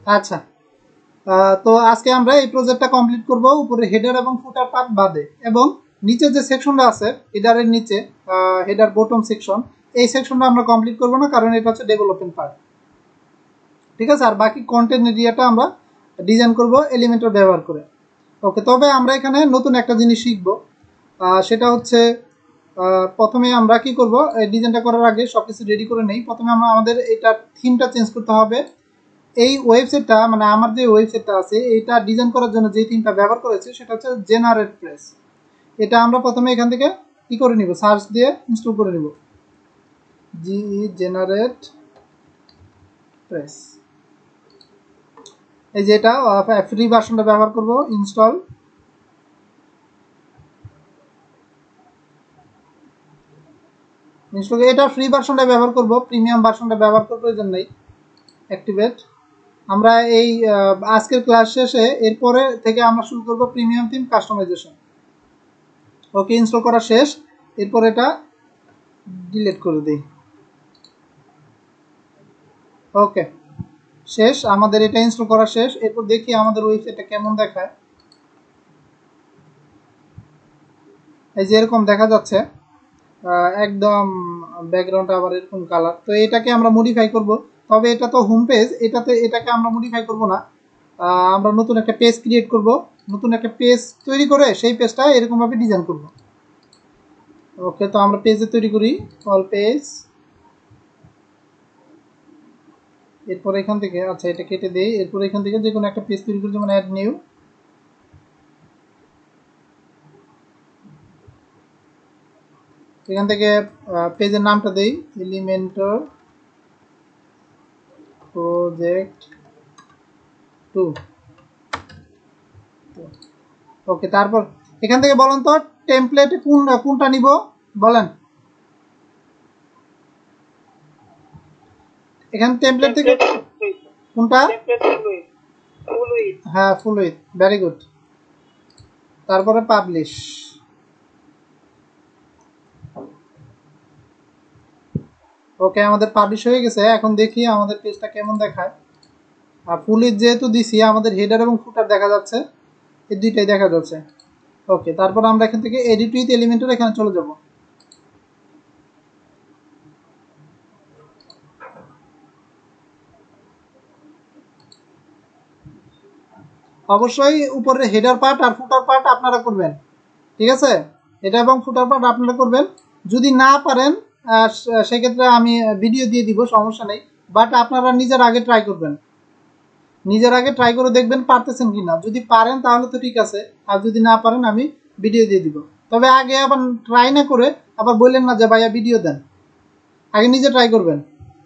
আচ্ছা, তো আজকে আমরা এই প্রজেক্টটা কমপ্লিট করব উপরে হেডার এবং ফুটার পার্ট বাদে, এবং নিচে যে সেকশনটা আছে হেডারের নিচে, হেডার বটম সেকশন, এই সেকশনটা আমরা কমপ্লিট করব না, কারণ এটা হচ্ছে ডেভেলপমেন্ট পার্ট। ঠিক আছে, আর বাকি কন্টেন্ট এরিয়াটা আমরা ডিজাইন করব এলিমেন্টর ব্যবহার করে। ওকে, তবে আমরা এখানে নতুন একটা জিনিস শিখব, সেটা হচ্ছে প্রথমে আমরা কি করব, ডিজাইনটা করার আগে সবকিছু রেডি করে নেই। প্রথমে আমরা আমাদের এটা থিমটা চেঞ্জ করতে হবে। এই ওয়েবসাইটটা, মানে আমার যে ওয়েবসাইটটা আছে এটা ডিজাইন করার জন্য যে থিমটা ব্যবহার করেছি সেটা হচ্ছে জেনারেট প্রেস। এটা আমরা প্রথমে এখান থেকে কি করে নিব, সার্চ দিয়ে ইনস্টল করে নিব, জেনারেট প্রেস। এই যে এটা ফ্রি ভার্সনটা ব্যবহার করব, ইনস্টল। এটা ফ্রি ভার্সনটা ব্যবহার করব, প্রিমিয়াম ভার্সনটা ব্যবহার করার প্রয়োজন নেই। অ্যাক্টিভেট। আমরা এই আজকের ক্লাস শেষে এরপরে থেকে আমরা শুরু করব প্রিমিয়াম থিম কাস্টমাইজেশন। ওকে, ইনস্টল করা শেষ। এরপর এটা ডিলিট করে দিই। ওকে, শেষ, আমাদের এটা ইনস্টল করা শেষ। এরপর দেখি আমাদের ওয়েবসাইটটা কেমন দেখায়। এই যে এরকম দেখা যাচ্ছে, একদম ব্যাকগ্রাউন্ডটা আবার এরকম কালার। তো এটাকে আমরা মডিফাই করব, তবে এটা তো হোম পেজ, এটাকে আমরা মডিফাই করব না। আমরা নতুন একটা পেজ ক্রিয়েট করব, নতুন একটা পেজ তৈরি করে সেই পেজটা এরকমভাবে ডিজাইন করব। ওকে, তো আমরা পেজে তৈরি করি, অল পেজ। এরপর এখান থেকে, আচ্ছা এটা কেটে দেই। এরপর এখান থেকে যে কোনো একটা পেজ তৈরি করি, যেমন অ্যাড নিউ। এখান থেকে পেজের নামটা দেই এলিমেন্টর প্রজেক্ট 2। ওকে, তারপর এখান থেকে বলেন তো টেমপ্লেট কোনটা নিব, বলেন। এখানে টেমপ্লেট থেকে কোনটা? হ্যাঁ, ফুল উইথ, ভেরি গুড। তারপরে পাবলিশ। ওকে, আমাদের পাবলিশ হয়ে গেছে। এখন দেখি আমাদের পেজটা কেমন দেখায়। আর ফুল উইথ যেহেতু দিছি, আমাদের হেডার এবং ফুটার দেখা যাচ্ছে, এই দুইটাই দেখা যাচ্ছে। ওকে, তারপর আমরা এখান থেকে এডিট উইথ এলিমেন্টর এখানে চলে যাব। অবশ্যই উপরে হেডার পার্ট আর ফুটার পার্ট আপনারা করবেন, ঠিক আছে? এটা এবং ফুটার পার্ট আপনারা করবেন। যদি না পারেন সেক্ষেত্রে আমি ভিডিও দিয়ে দিব, সমস্যা নেই। বাট আপনারা নিজের আগে ট্রাই করবেন, নিজের আগে ট্রাই করে দেখবেন পারতেছেন কিনা। যদি পারেন তাহলে তো ঠিক আছে, আর যদি না পারেন আমি ভিডিও দিয়ে দিব। তবে আগে আবার ট্রাই না করে আবার বললেন না যে ভাইয়া ভিডিও দেন, আগে নিজে ট্রাই করবেন।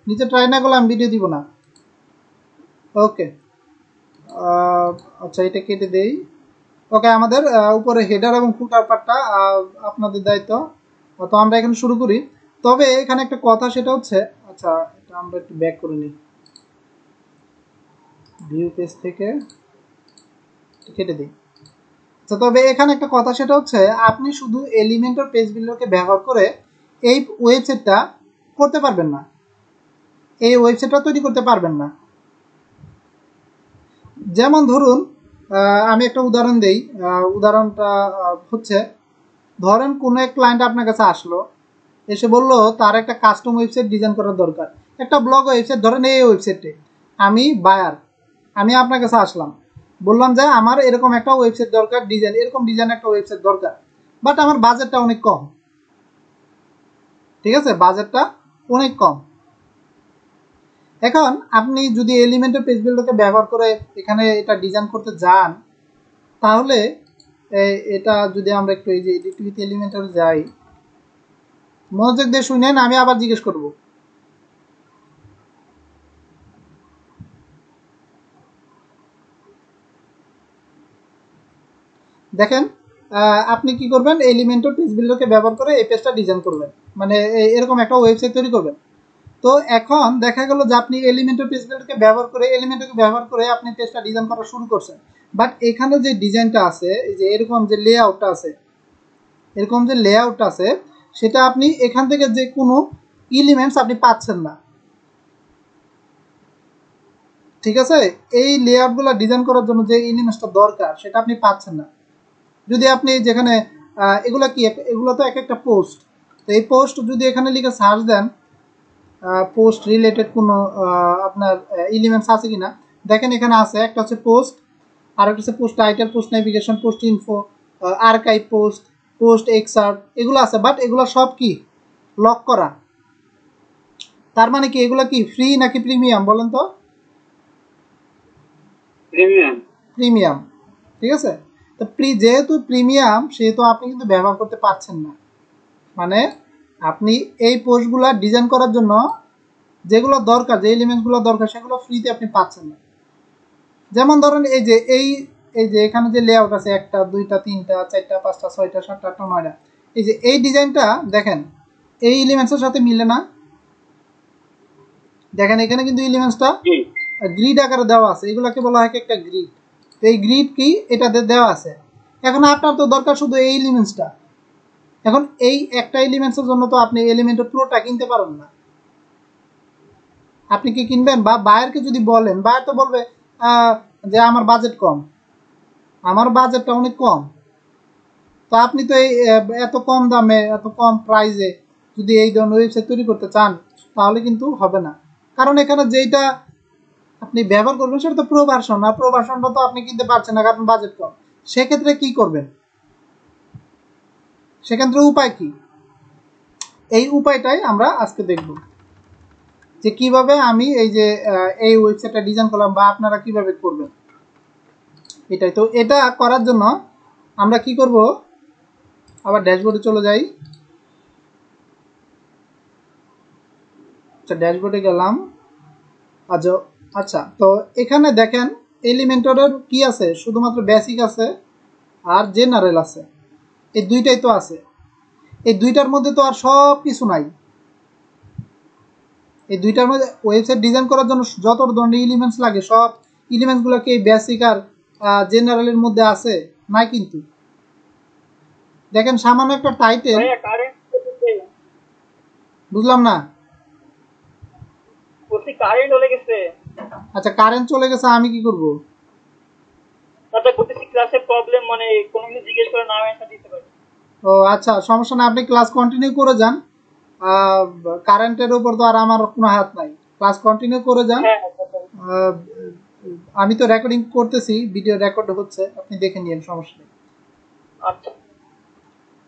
নিজে ট্রাই না করলে আমি ভিডিও দিব না। ওকে, আচ্ছা এটা কেটে দেই। ওকে, আমাদের উপরে হেডার এবং ফুটার পার্টটা আপনাদের দায়িত্ব। তো আমরা এখানে শুরু করি। তবে এখানে একটা কথা, সেটা হচ্ছে, আচ্ছা এটা আমরা একটু ব্যাক করে নিই, ভিউ পেজ থেকে কেটে দিই। আচ্ছা, তবে এখানে একটা কথা, সেটা হচ্ছে আপনি শুধু এলিমেন্টর পেজ বিল্ডারকে ব্যবহার করে এই ওয়েবসাইটটা করতে পারবেন না, এই ওয়েবসাইটটা তৈরি করতে পারবেন না। যেমন ধরুন, আমি একটা উদাহরণ দেই। উদাহরণটা হচ্ছে, ধরেন কোনো এক ক্লায়েন্ট আপনার কাছে আসলো, এসে বললো তার একটা কাস্টম ওয়েবসাইট ডিজাইন করার দরকার, একটা ব্লগ ওয়েবসাইট। ধরেন এই ওয়েবসাইটে আমি বায়ার, আমি আপনার কাছে আসলাম, বললাম যে আমার এরকম একটা ওয়েবসাইট দরকার, ডিজাইন এরকম ডিজাইন একটা ওয়েবসাইট দরকার, বাট আমার বাজেটটা অনেক কম। ঠিক আছে, বাজেটটা অনেক কম। এখন আপনি যদি এলিমেন্টের পেজ বিল্ডারকে ব্যবহার করে এখানে এটা ডিজাইন করতে যান, তাহলে এটা যদি আমরা একটু এই যে এডিট উইথ এলিমেন্টর যাই, মনোযোগ দিয়ে শুনেন, আমি আবার জিজ্ঞেস করব। দেখেন, আপনি কি করবেন, এলিমেন্টর পেজ বিল্ডারকে ব্যবহার করে এই পেজটা ডিজাইন করবেন, মানে এরকম একটা ওয়েবসাইট তৈরি করবেন। তো এখন দেখা গেল যে আপনি এলিমেন্টর পেজ বিল্ডারকে ব্যবহার করে আপনি পেজটা ডিজাইন করা শুরু করছেন। বাট এখানে যে ডিজাইনটা আছে, এই যে এরকম যে লেআউটটা আছে, সেটা আপনি এখান থেকে যে কোনো এলিমেন্টস আপনি পাচ্ছেন না। ঠিক আছে, এই লেআউটগুলো ডিজাইন করার জন্য যে এলিমেন্টসটা দরকার সেটা আপনি পাচ্ছেন না। যদি আপনি যেখানে এগুলো কি, এগুলো তো এক একটা পোস্ট, তো এই পোস্ট যদি এখানে লিখে সার্চ দেন পোস্ট রিলেটেড কোনো আপনার এলিমেন্টস আছে কিনা, দেখেন এখানে আছে, একটা হচ্ছে পোস্ট, আর একটা হচ্ছে post title, post navigation, post info, archive post, post excerpt, এগুলো আছে, বাট এগুলো সব কি লক করা। তার মানে কি এগুলো কি ফ্রি নাকি প্রিমিয়াম বলেন তো? প্রিমিয়াম। প্রিমিয়াম, ঠিক আছে। তো যেহেতু প্রিমিয়াম সেহেতু আপনি কিন্তু ব্যবহার করতে পারছেন না। মানে আপনি এই পোস্টগুলো ডিজাইন করার জন্য যেগুলো দরকার, যে এলিমেন্টসগুলো দরকার সেগুলো ফ্রিতে আপনি পাচ্ছেন না। যেমন ধরেন এই যে এই যে এখানে যে লেআউট আছে 1টা 2টা 3টা 4টা 5টা 6টা 7টা 8টা 9টা, এই যে এই ডিজাইনটা দেখেন এই এলিমেন্টসের সাথে মিলে না। দেখেন এখানে কিন্তু এলিমেন্টসটা গ্রিড আকারে দেওয়া আছে, এগুলোকে বলা হয় একটা গ্রিড। তো এই গ্রিড কি, এটাতে দেওয়া আছে। এখন আপনার তো দরকার শুধু এই এলিমেন্টসটা। এখন এই একটা এলিমেন্টসের জন্য তো আপনি এলিমেন্টের পুরোটা কিনতে পারেন না। আপনি কি কিনবেন? বা বায়ারকে যদি বলেন, বায়ার তো বলবে যে আমার বাজেট কম, আমার বাজেটটা অনেক কম। তো আপনি তো এই এত কম দামে এত কম প্রাইসে যদি এই ধরনের ওয়েবসাইট তৈরি করতে চান তাহলে কিন্তু হবে না। কারণ এখানে যেটা আপনি ব্যবহার করবেন সেটা তো প্রো ভার্সন, আর প্রো ভার্সনটা তো আপনি কিনতে পারছেন না কারণ বাজেট কম। সেক্ষেত্রে কি করবেন? সেক্ষেত্রে উপায় কি? এই উপায়টাই আমরা আজকে দেখব, যে কিভাবে আমি এই যে এই ওয়েবসাইটটা ডিজাইন করলাম বা আপনারা কিভাবে করবেন এটাই। তো এটা করার জন্য আমরা কি করব, আবার ড্যাশবোর্ডে চলে যাই। আচ্ছা, ড্যাশবোর্ডে গেলাম। আচ্ছা, তো এখানে দেখেন এলিমেন্টরের কি আছে, শুধুমাত্র বেসিক আছে আর জেনারেল আছে, এই দুইটাই তো আছে। এই দুইটার মধ্যে তো আর সব কিছু নাই। এই দুইটার মধ্যে ওয়েবসাইট ডিজাইন করার জন্য যত ধরনের এলিমেন্টস লাগে সব এলিমেন্টসগুলো কি বেসিক আর জেনারেলের মধ্যে আছে? নাই কিন্তু। দেখেন সামান্য একটা টাইটেল, বুঝলাম না। কারেন্ট চলে গেছে। আচ্ছা, কারেন্ট চলে গেছে, আমি কি করব? ক্লাসে প্রবলেম, মানে কোনো কিছু জিজ্ঞেস করে না অ্যানসার দিতে পারি। ও আচ্ছা, সমস্যা না, আপনি ক্লাস কন্টিনিউ করে যান। কারেন্টের উপর তো আর আমার কোনো হাত নাই, ক্লাস কন্টিনিউ করে যান। আমি তো রেকর্ডিং করতেছি, ভিডিও রেকর্ড হচ্ছে, আপনি দেখে নিন, সমস্যা নেই। আচ্ছা,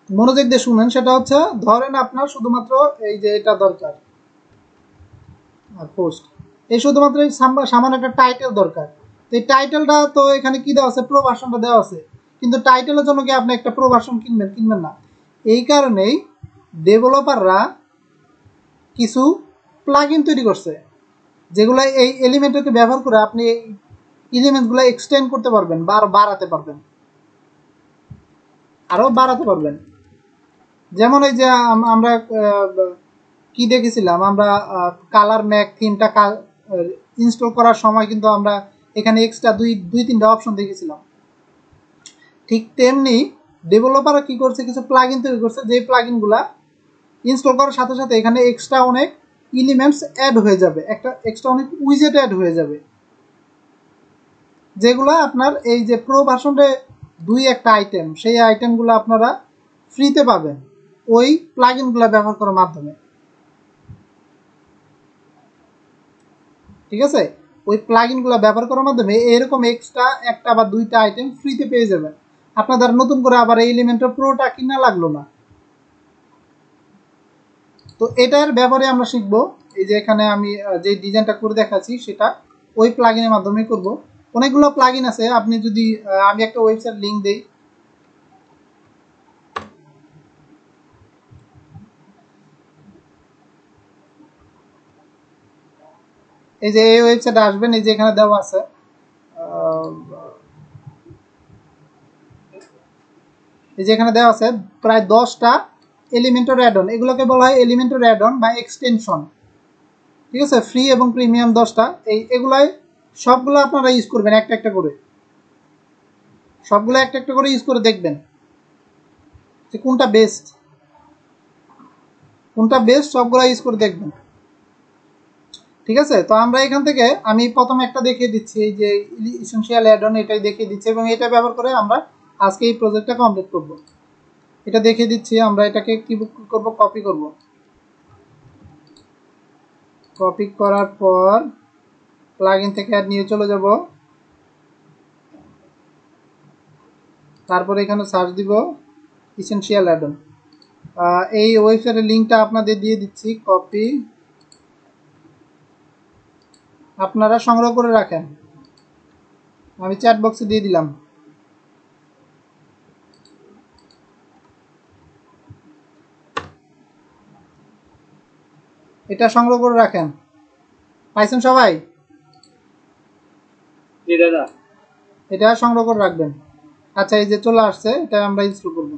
মনোযোগ দিয়ে শুনেন। সেটা হচ্ছে ধরেন আপনার শুধুমাত্র এই যে এটা দরকার পোস্ট, এই শুধুমাত্র সামান্য একটা টাইটেল দরকার। তো এই টাইটেলটা তো এখানে কি দেওয়া আছে, প্রো ভার্সনটা দেওয়া আছে, কিন্তু টাইটেলের জন্য কি আপনি একটা প্রো ভার্সন কিনবেন না। এই কারণেই ডেভেলপাররা কিছু প্লাগইন তৈরি করছে যেগুলো এই এলিমেন্টকে ব্যবহার করে আপনি এই এলিমেন্টগুলো এক্সটেন্ড করতে পারবেন বা আরো বাড়াতে পারবেন। যেমন এই যে আমরা কি দেখেছিলাম, আমরা কালার ম্যাক থিমটা ইনস্টল করার সময় কিন্তু আমরা এখানে এক্সট্রা দুই তিনটা অপশন দেখেছিলাম। ঠিক তেমনি ডেভেলপাররা কি করছে, কিছু প্লাগইন তৈরি করছে, যে প্লাগইনগুলা ইনস্টল করার সাথে সাথে এখানে এক্সট্রা অনেক এলিমেন্টস অ্যাড হয়ে যাবে, একটা এক্সট্রা অনেক উইজেট অ্যাড হয়ে যাবে, যেগুলো আপনার এই যে প্রো ভার্সনে দুই একটা আইটেম, সেই আইটেমগুলো আপনারা ফ্রিতে পাবেন ওই প্লাগইনগুলো ব্যবহার করার মাধ্যমে। ঠিক আছে, ওই প্লাগইনগুলো ব্যবহার করার মাধ্যমে এরকম এক্সট্রা একটা বা দুইটা আইটেম ফ্রিতে পেয়ে যাবেন। আপনাদের নতুন করে আবার এই এলিমেন্টের প্রোটা কিনা লাগলো না। তো এটার ব্যাপারে আমরা শিখব। এই যে এখানে আমি যে ডিজাইনটা করে দেখাচ্ছি সেটা ওই প্লাগইনের মাধ্যমে করব। অনেকগুলো প্লাগইন আছে, আপনি যদি আমি একটা ওয়েবসাইট লিংক দেই, এই যে এই ওয়েবসাইটে আসবেন, এই যে এখানে দেওয়া আছে এই যে এখানে দেওয়া আছে প্রায় 10টা এলিমেন্টর অ্যাড অন, এগুলোকে বলা হয় এলিমেন্টর অ্যাড অন বা এক্সটেনশন। ঠিক আছে, ফ্রি এবং প্রিমিয়াম 10টা, এগুলাই সবগুলো আপনারা ইউজ করবেন একটা একটা করে, সবগুলো একটা একটা করে ইউজ করে দেখবেন যে কোনটা বেস্ট, সবগুলো ইউজ করে দেখবেন। ঠিক আছে, তো আমরা এখান থেকে আমি প্রথমে একটা দেখিয়ে দিচ্ছি, এই যে ইসেনশিয়াল অ্যাড অন এটাই দেখিয়ে দিচ্ছি এবং এটা ব্যবহার করে আমরা আজকে এই প্রজেক্টটা কমপ্লিট করব। এটা দেখিয়ে দিচ্ছি, আমরা এটাকে কি করব, কপি করব। কপি করার পর প্লাগইন থেকে অ্যাড নিয়ে চলে যাব, তারপর এখানে সার্চ দিব ইসেনশিয়াল অ্যাড অন। এই ওয়েবসাইটের লিঙ্কটা আপনাদের দিয়ে দিচ্ছি, কপি, আপনারা সংগ্রহ করে রাখেন, আমি চ্যাট বক্সে দিয়ে দিলাম। এটা সংগ্রহ করে রাখেন, পাইছেন সবাই? জি দাদা। এটা সংগ্রহ করে রাখবেন। আচ্ছা, এই যে চলে আসছে, এটা আমরা ইনস্টল করব।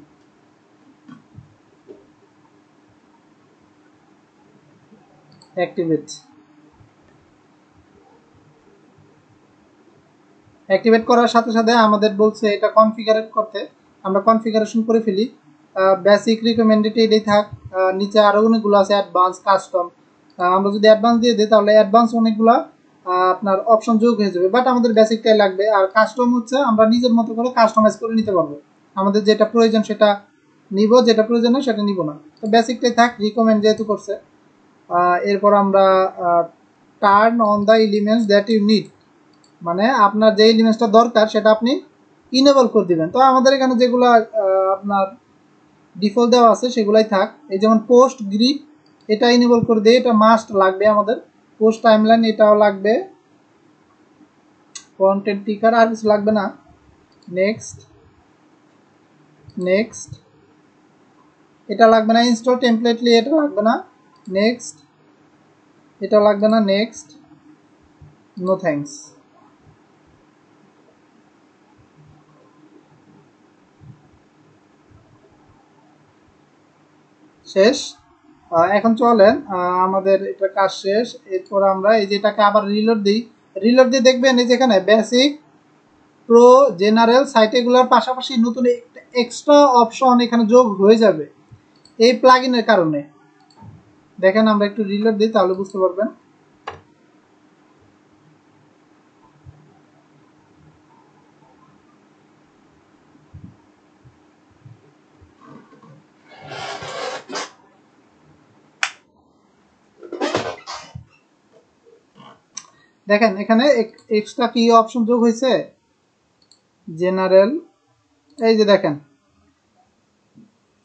অ্যাক্টিভেট করার সাথে সাথে আমাদের বলছে এটা কনফিগারেট করতে, আমরা কনফিগারেশন করে ফেলি। বেসিক রিকমেন্ডেড এটাই থাক, নিচে আরও অনেকগুলো আছে, অ্যাডভান্স, কাস্টম। আমরা যদি অ্যাডভান্স দিয়ে দিই তাহলে অ্যাডভান্স অনেকগুলো আপনার অপশন যোগ হয়ে যাবে, বাট আমাদের বেসিকটাই লাগবে। আর কাস্টম হচ্ছে আমরা নিজের মতো করে কাস্টমাইজ করে নিতে পারবো, আমাদের যেটা প্রয়োজন সেটা নিব, যেটা প্রয়োজন না সেটা নিব না। তো বেসিকটাই থাক, রিকমেন্ড যেহেতু করছে। এরপর আমরা turn on the elements that you need, মানে আপনার যে এলিমেন্টসটা দরকার সেটা আপনি ইনেবল করে দিবেন। তো আমাদের এখানে যেগুলো আপনার ডিফল্ট দেওয়া আছে সেগুলাই থাক। এই যেমন পোস্ট গ্রিড, এটা ইনেবল করে দিয়ে, এটা মাস্ট লাগবে আমাদের। পোস্ট টাইমলাইন এটাও লাগবে, কন্টেন্ট টিকার আর কিছু লাগবে না। নেক্সট, নেক্সট, এটা লাগবে না। ইনস্টল টেমপ্লেটলি, এটা লাগবে না। নেক্সট, এটা লাগবে না। Next, no thanks. শেষ। এখন চলেন, আমাদের এটা কাজ শেষ। এরপর আমরা এই যেটাকে আবার রিলোড দিই। রিলোড দিয়ে দেখবেন এই যেখানে বেসিক, প্রো, জেনারেল সাইট এগুলোর পাশাপাশি নতুন এক্সট্রা অপশন এখানে যোগ হয়ে যাবে এই প্লাগইনের কারণে। দেখেন, আমরা একটু রিলোড দিই তাহলে বুঝতে পারবেন। দেখেন এখানে এক্সট্রা কি অপশন যোগ হয়েছে, জেনারেল, এই যে দেখেন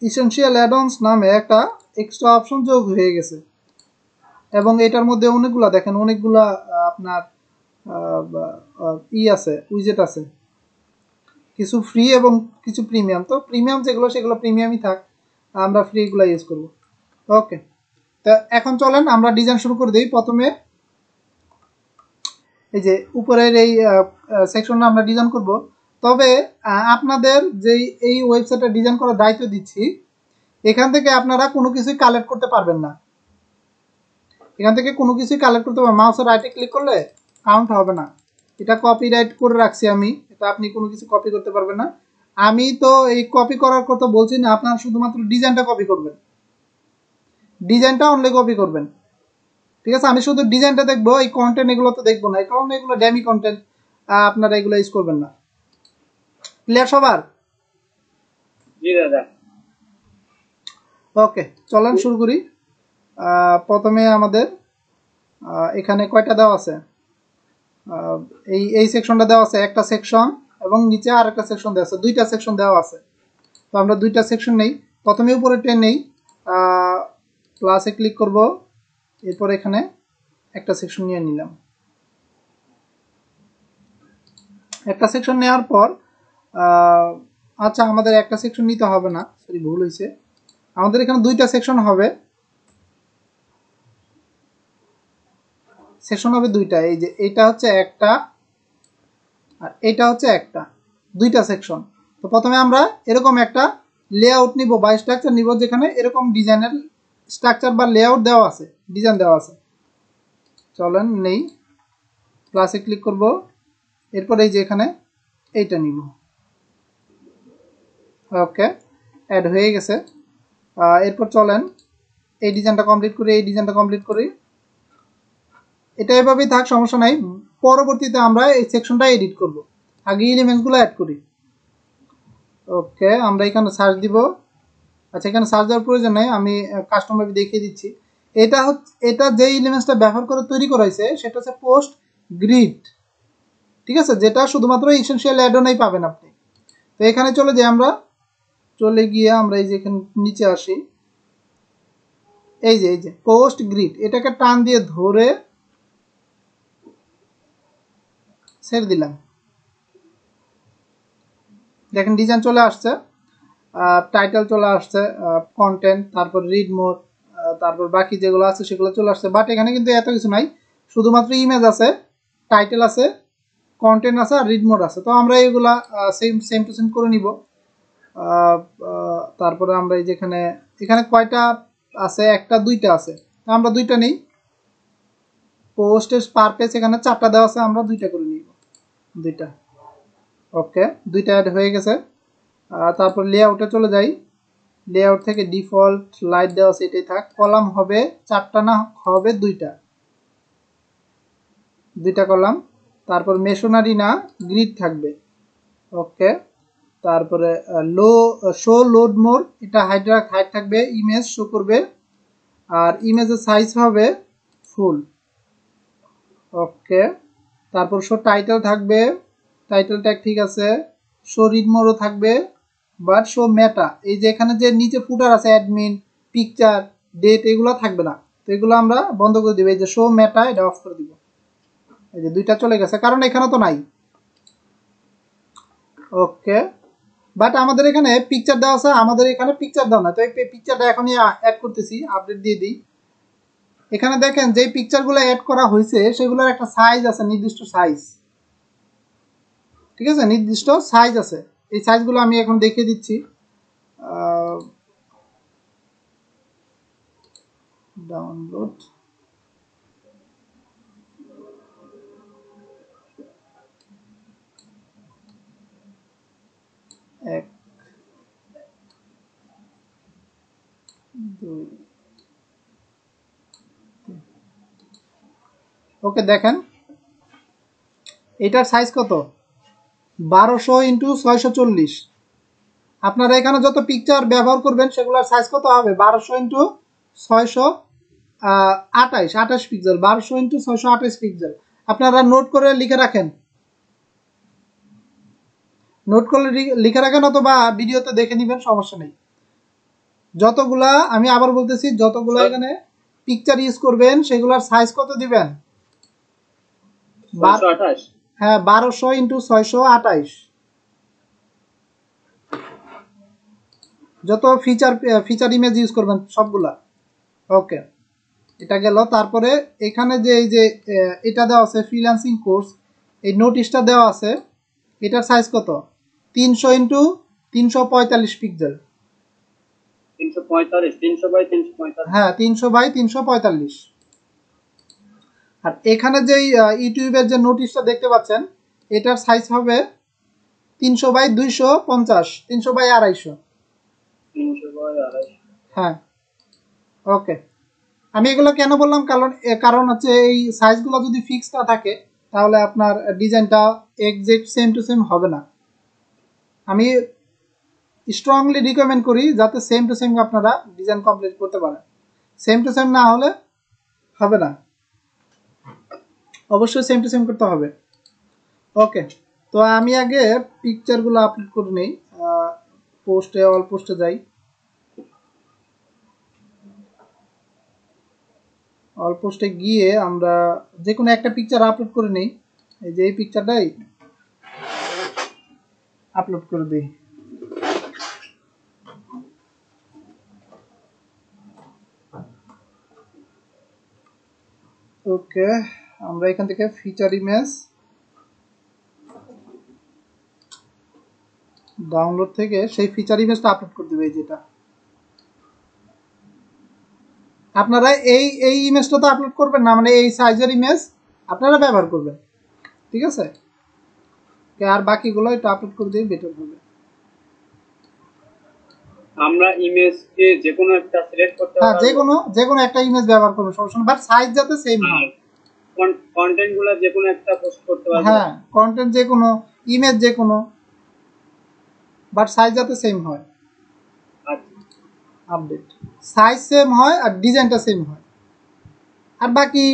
ইসেনশিয়াল অ্যাডঅনস নামে একটা এক্সট্রা অপশন যোগ হয়ে গেছে এবং এটার মধ্যে অনেকগুলা, দেখেন অনেকগুলা আপনার আছে, উইজেট আছে, কিছু ফ্রি এবং কিছু প্রিমিয়াম। তো প্রিমিয়াম যেগুলো সেগুলো প্রিমিয়ামই থাক, আমরা ফ্রিগুলো ইউজ করব। ওকে, তো এখন চলেন আমরা ডিজাইন শুরু করে দিই। প্রথমে এই যে উপরের এই সেকশনটা আমরা ডিজাইন করব। তবে আপনাদের যেই এই ওয়েবসাইটটা ডিজাইন করার দায়িত্ব দিচ্ছি, এখান থেকে আপনারা কোনো কিছুই কালেক্ট করতে পারবেন না। এখান থেকে কোনো কিছুই কালেক্ট করতে পারবেন, মাউসের রাইটে ক্লিক করলে কাউন্ট হবে না। এটা কপিরাইট করে রাখছি আমি, এটা আপনি কোনো কিছু কপি করতে পারবেন না। আমি তো এই কপি করার কথা বলছি না, আপনারা শুধুমাত্র ডিজাইনটা কপি করবেন, ডিজাইনটা অনলি কপি করবেন। ঠিক আছে, আমি শুধু ডিজাইনটা দেখবো, এই কন্টেন্ট এগুলো তো দেখবো না, কারণ এগুলো ড্যামি কন্টেন্ট, আপনারা এগুলো ইউজ করবেন না। ক্লিয়ার সবার? জি দাদা। ওকে, চলেন শুরু করি। প্রথমে আমাদের এখানে কয়টা দেওয়া আছে, এই সেকশনটা দেওয়া আছে একটা সেকশন এবং নিচে আর একটা সেকশন দেওয়া আছে, দুইটা সেকশন দেওয়া আছে। তো আমরা দুইটা সেকশন নেই, প্রথমে উপরে টেন নেই, প্লাসে ক্লিক করব, এরপর এখানে একটা সেকশন নিয়ে নিলাম। একটা সেকশন নেওয়ার পর আচ্ছা, আমাদের একটা সেকশন নিতে হবে না, সরি ভুল হয়েছে, আমাদের এখানে দুইটা সেকশন হবে, সেকশন হবে দুইটা। এই যে এটা হচ্ছে একটা আর এটা হচ্ছে একটা, দুইটা সেকশন। তো প্রথমে আমরা এরকম একটা লেআউট নিব বা স্ট্রাকচার নিব, যেখানে এরকম ডিজাইনের স্ট্রাকচার বা লেআউট দেওয়া আছে, ডিজাইন দেওয়া আছে। চলেন নেই, প্লাসে ক্লিক করব, এরপর এই যে এখানে এইটা নিব। ওকে, অ্যাড হয়ে গেছে। এরপর চলেন এই ডিজাইনটা কমপ্লিট করি, এই ডিজাইনটা কমপ্লিট করি। এটা এভাবেই থাক, সমস্যা নাই। পরবর্তীতে আমরা এই সেকশনটা এডিট করব, আগে এলিমেন্টসগুলো অ্যাড করি। ওকে, আমরা এখানে সার্চ দিব। আচ্ছা, এখানে সার্চ দেওয়ার প্রয়োজন নেই, আমি কাস্টমার দেখিয়ে দিচ্ছি। এটা যে এলিমেন্টসটা ব্যবহার করে তৈরি করা হয়েছে সেটা হচ্ছে পোস্ট গ্রিড, ঠিক আছে, যেটা শুধুমাত্র এসেনশিয়াল অ্যাড-অনেই পাবেন আপনি। তো এখানে চলে যাই, আমরা চলে গিয়ে আমরা এই যে এখানে নিচে আসি, এই যে পোস্ট গ্রিড, এটাকে টান দিয়ে ধরে ছেড়ে দিলাম। দেখেন ডিজাইন চলে আসছে, টাইটেল চলে আসছে, কন্টেন্ট, তারপর রিড মোড, তারপর বাকি যেগুলো আছে সেগুলো চলে আসছে। বাট এখানে কিন্তু এত কিছু নাই, শুধুমাত্র ইমেজ আছে, টাইটেল আছে, কন্টেন্ট আছে আর রিড মোড আছে। তো আমরা এগুলা সেম টু সেম করে নিব। তারপরে আমরা এই যেখানে এখানে কয়টা আছে, একটা দুইটা আছে, আমরা দুইটা নেই। পোস্টের পার পেজ এখানে 4টা দেওয়া আছে, আমরা দুইটা করে নিব, দুইটা। ওকে, দুইটা অ্যাড হয়ে গেছে। তারপর লেআউটে চলে যাই, লেআউট থেকে ডিফল্ট লাইট দেওয়া আছে, এটাই থাক। কলাম হবে 4টা না, হবে দুইটা কলাম। তারপর মেশনারি না, গ্রিড থাকবে। ওকে, তারপরে শো লোড মোর, এটা হাইট থাকবে, ইমেজ শো করবে, আর ইমেজের সাইজ হবে ফুল। ওকে, তারপর শো টাইটেল থাকবে, টাইটেল ট্যাগ ঠিক আছে। শো রিড মোরও থাকবে, বাট শো মেটা, এই যে এখানে যে নিচে ফুটার আছে অ্যাডমিন, পিকচার, ডেট, এগুলো থাকবে না। তো এগুলো আমরা বন্ধ করে দিব, এই যে শো মেটা এটা অফ করে দিব। এই যে দুইটা চলে গেছে, কারণ এখানে তো নাই। ওকে, বাট আমাদের এখানে পিকচার দেওয়া আছে, আমাদের এখানে পিকচার দেওয়া না, তো এই পিকচারটা এখনই অ্যাড করতেছি, আপডেট দিয়ে দিই। এখানে দেখেন যে পিকচারগুলো অ্যাড করা হয়েছে সেগুলোর একটা সাইজ আছে, নির্দিষ্ট সাইজ, ঠিক আছে, নির্দিষ্ট সাইজ আছে। এই সাইজগুলো আমি এখন দেখিয়ে দিচ্ছি। ডাউনলোড, এক, দুই, ওকে, দেখেন এটার সাইজ কত, 1200x640। আপনারা এখানে যত পিকচার ব্যবহার করবেন সেগুলোর সাইজ কত হবে, 1200x628 পিক্সেল, 1200x628 পিক্সেল। আপনারা নোট করে লিখে রাখেন, লিখে রাখেন, অথবা ভিডিওতে দেখে নেবেন, সমস্যা নেই। যতগুলা, আমি আবার বলতেছি, যতগুলা এখানে পিকচার ইউজ করবেন সেগুলোর সাইজ কত দিবেন, হ্যাঁ, 1200x628। যত ফিচার ইমেজ ইউজ করবেন সবগুলা। ওকে, এটা গেল। তারপরে এখানে যে এই যে এটা দেওয়া আছে ফ্রিল্যান্সিং কোর্স, এই নোটিশটা দেওয়া আছে, এটার সাইজ কত, 300x345 পিক্সেল, 345 হ্যাঁ, 300x345। আর এখানে যে ইউটিউবের যে নোটিশটা দেখতে পাচ্ছেন, এটার সাইজ হবে 300x250, 300x250। হ্যাঁ, ওকে। আমি এগুলো কেন বললাম, কারণ হচ্ছে এই সাইজগুলো যদি ফিক্স না থাকে তাহলে আপনার ডিজাইনটা এক্সাক্ট সেম টু সেম হবে না। আমি স্ট্রংলি রিকমেন্ড করি যাতে সেম টু সেম আপনারা ডিজাইন কমপ্লিট করতে পারেন। সেম টু সেম না হলে হবে না, অবশ্যই সেম টু সেম করতে হবে। ওকে, তো আমি আগে পিকচারগুলো আপলোড করে নেই, পোস্টে, অল পোস্টে যাই, অল পোস্টে গিয়ে আমরা যে কোনো একটা পিকচার আপলোড করে নেই। এই যে এই পিকচারটাই আপলোড করে দিই। ওকে, আমরা এখান থেকে ফিচার ইমেজ ডাউনলোড থেকে সেই ফিচার ইমেজটা আপলোড করে দেবে, যেটা আপনারা এই ইমেজটা তো আপলোড করবেন না, মানে এই সাইজের ইমেজ আপনারা ব্যবহার করবেন, ঠিক আছে। আর বাকিগুলো এটা আপলোড করে দিলে বেটার হবে। আমরা ইমেজকে যে কোনো একটা সিলেক্ট করতে হ্যাঁ, যে কোনো একটা ইমেজ ব্যবহার করবেন, সমস্যা নেই, বাট সাইজ যাতে সেম হয়। কন্টেন্ট গুলো যে কোনো একটা পোস্ট করতে পারবো। হ্যাঁ, কন্টেন্ট যে কোনো, ইমেজ যে কোনো, বাট সাইজ যাতে সেম হয়। আচ্ছা আপডেট সাইজ সেম হয় আর ডিজাইনটা সেম হয়। আর বাকি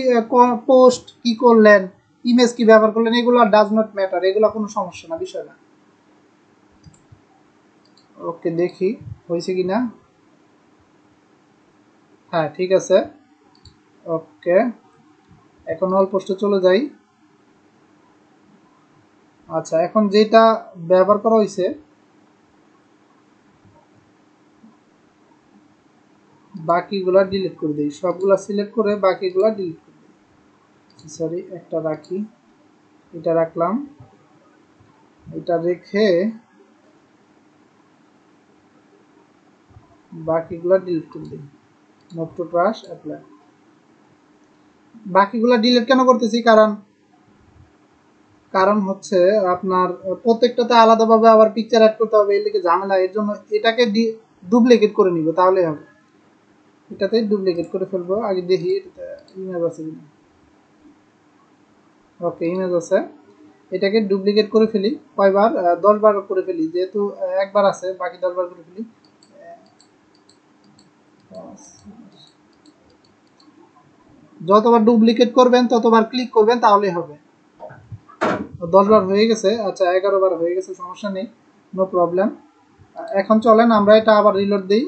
পোস্ট কি করলেন, ইমেজ কি ব্যবহার করলেন, এগুলো ডাজ নট ম্যাটার, এগুলো কোনো সমস্যা না, বিষয় না। ওকে, দেখি হয়েছে কি না। হ্যাঁ, ঠিক আছে। ওকে, এখন অল পোস্টে চলে যাই। আচ্ছা, এখন যেটা ব্যবহার করা হয়েছে, বাকিগুলা ডিলিট করে দিই, সবগুলা সিলেক্ট করে বাকিগুলা ডিলিট করে দিই। সরি, একটা রাখি, এটা রাখলাম, এটা রেখে বাকিগুলা ডিলিট করে দিই। Note to brush apply. বাকিগুলা ডিলিট কেন করতেছি, কারণ হচ্ছে আপনার প্রত্যেকটাতে আলাদাভাবে আবার পিকচার অ্যাড করতে হবে, এর লিগে ঝামেলা। এর জন্য এটাকে ডুপ্লিকেট করে নিব, তাহলে হবে। এটাতে ডুপ্লিকেট করে ফেলবো, আগে দেখি এটাতে ইমেজ আছে কিনা। ওকে, ইমেজ আছে, এটাকে ডুপ্লিকেট করে ফেলি। কয়বার? 10 বার করে ফেলি, যেহেতু একবার আছে, বাকি 10 বার করে ফেলি। যতবার ডুপ্লিকেট করবেন ততবার ক্লিক করবেন, তাহলেই হবে। 10 বার হয়ে গেছে। আচ্ছা, 11 বার হয়ে গেছে, সমস্যা নেই, নো প্রবলেম। এখন চলেন আমরা এটা আবার রিলোড দিই।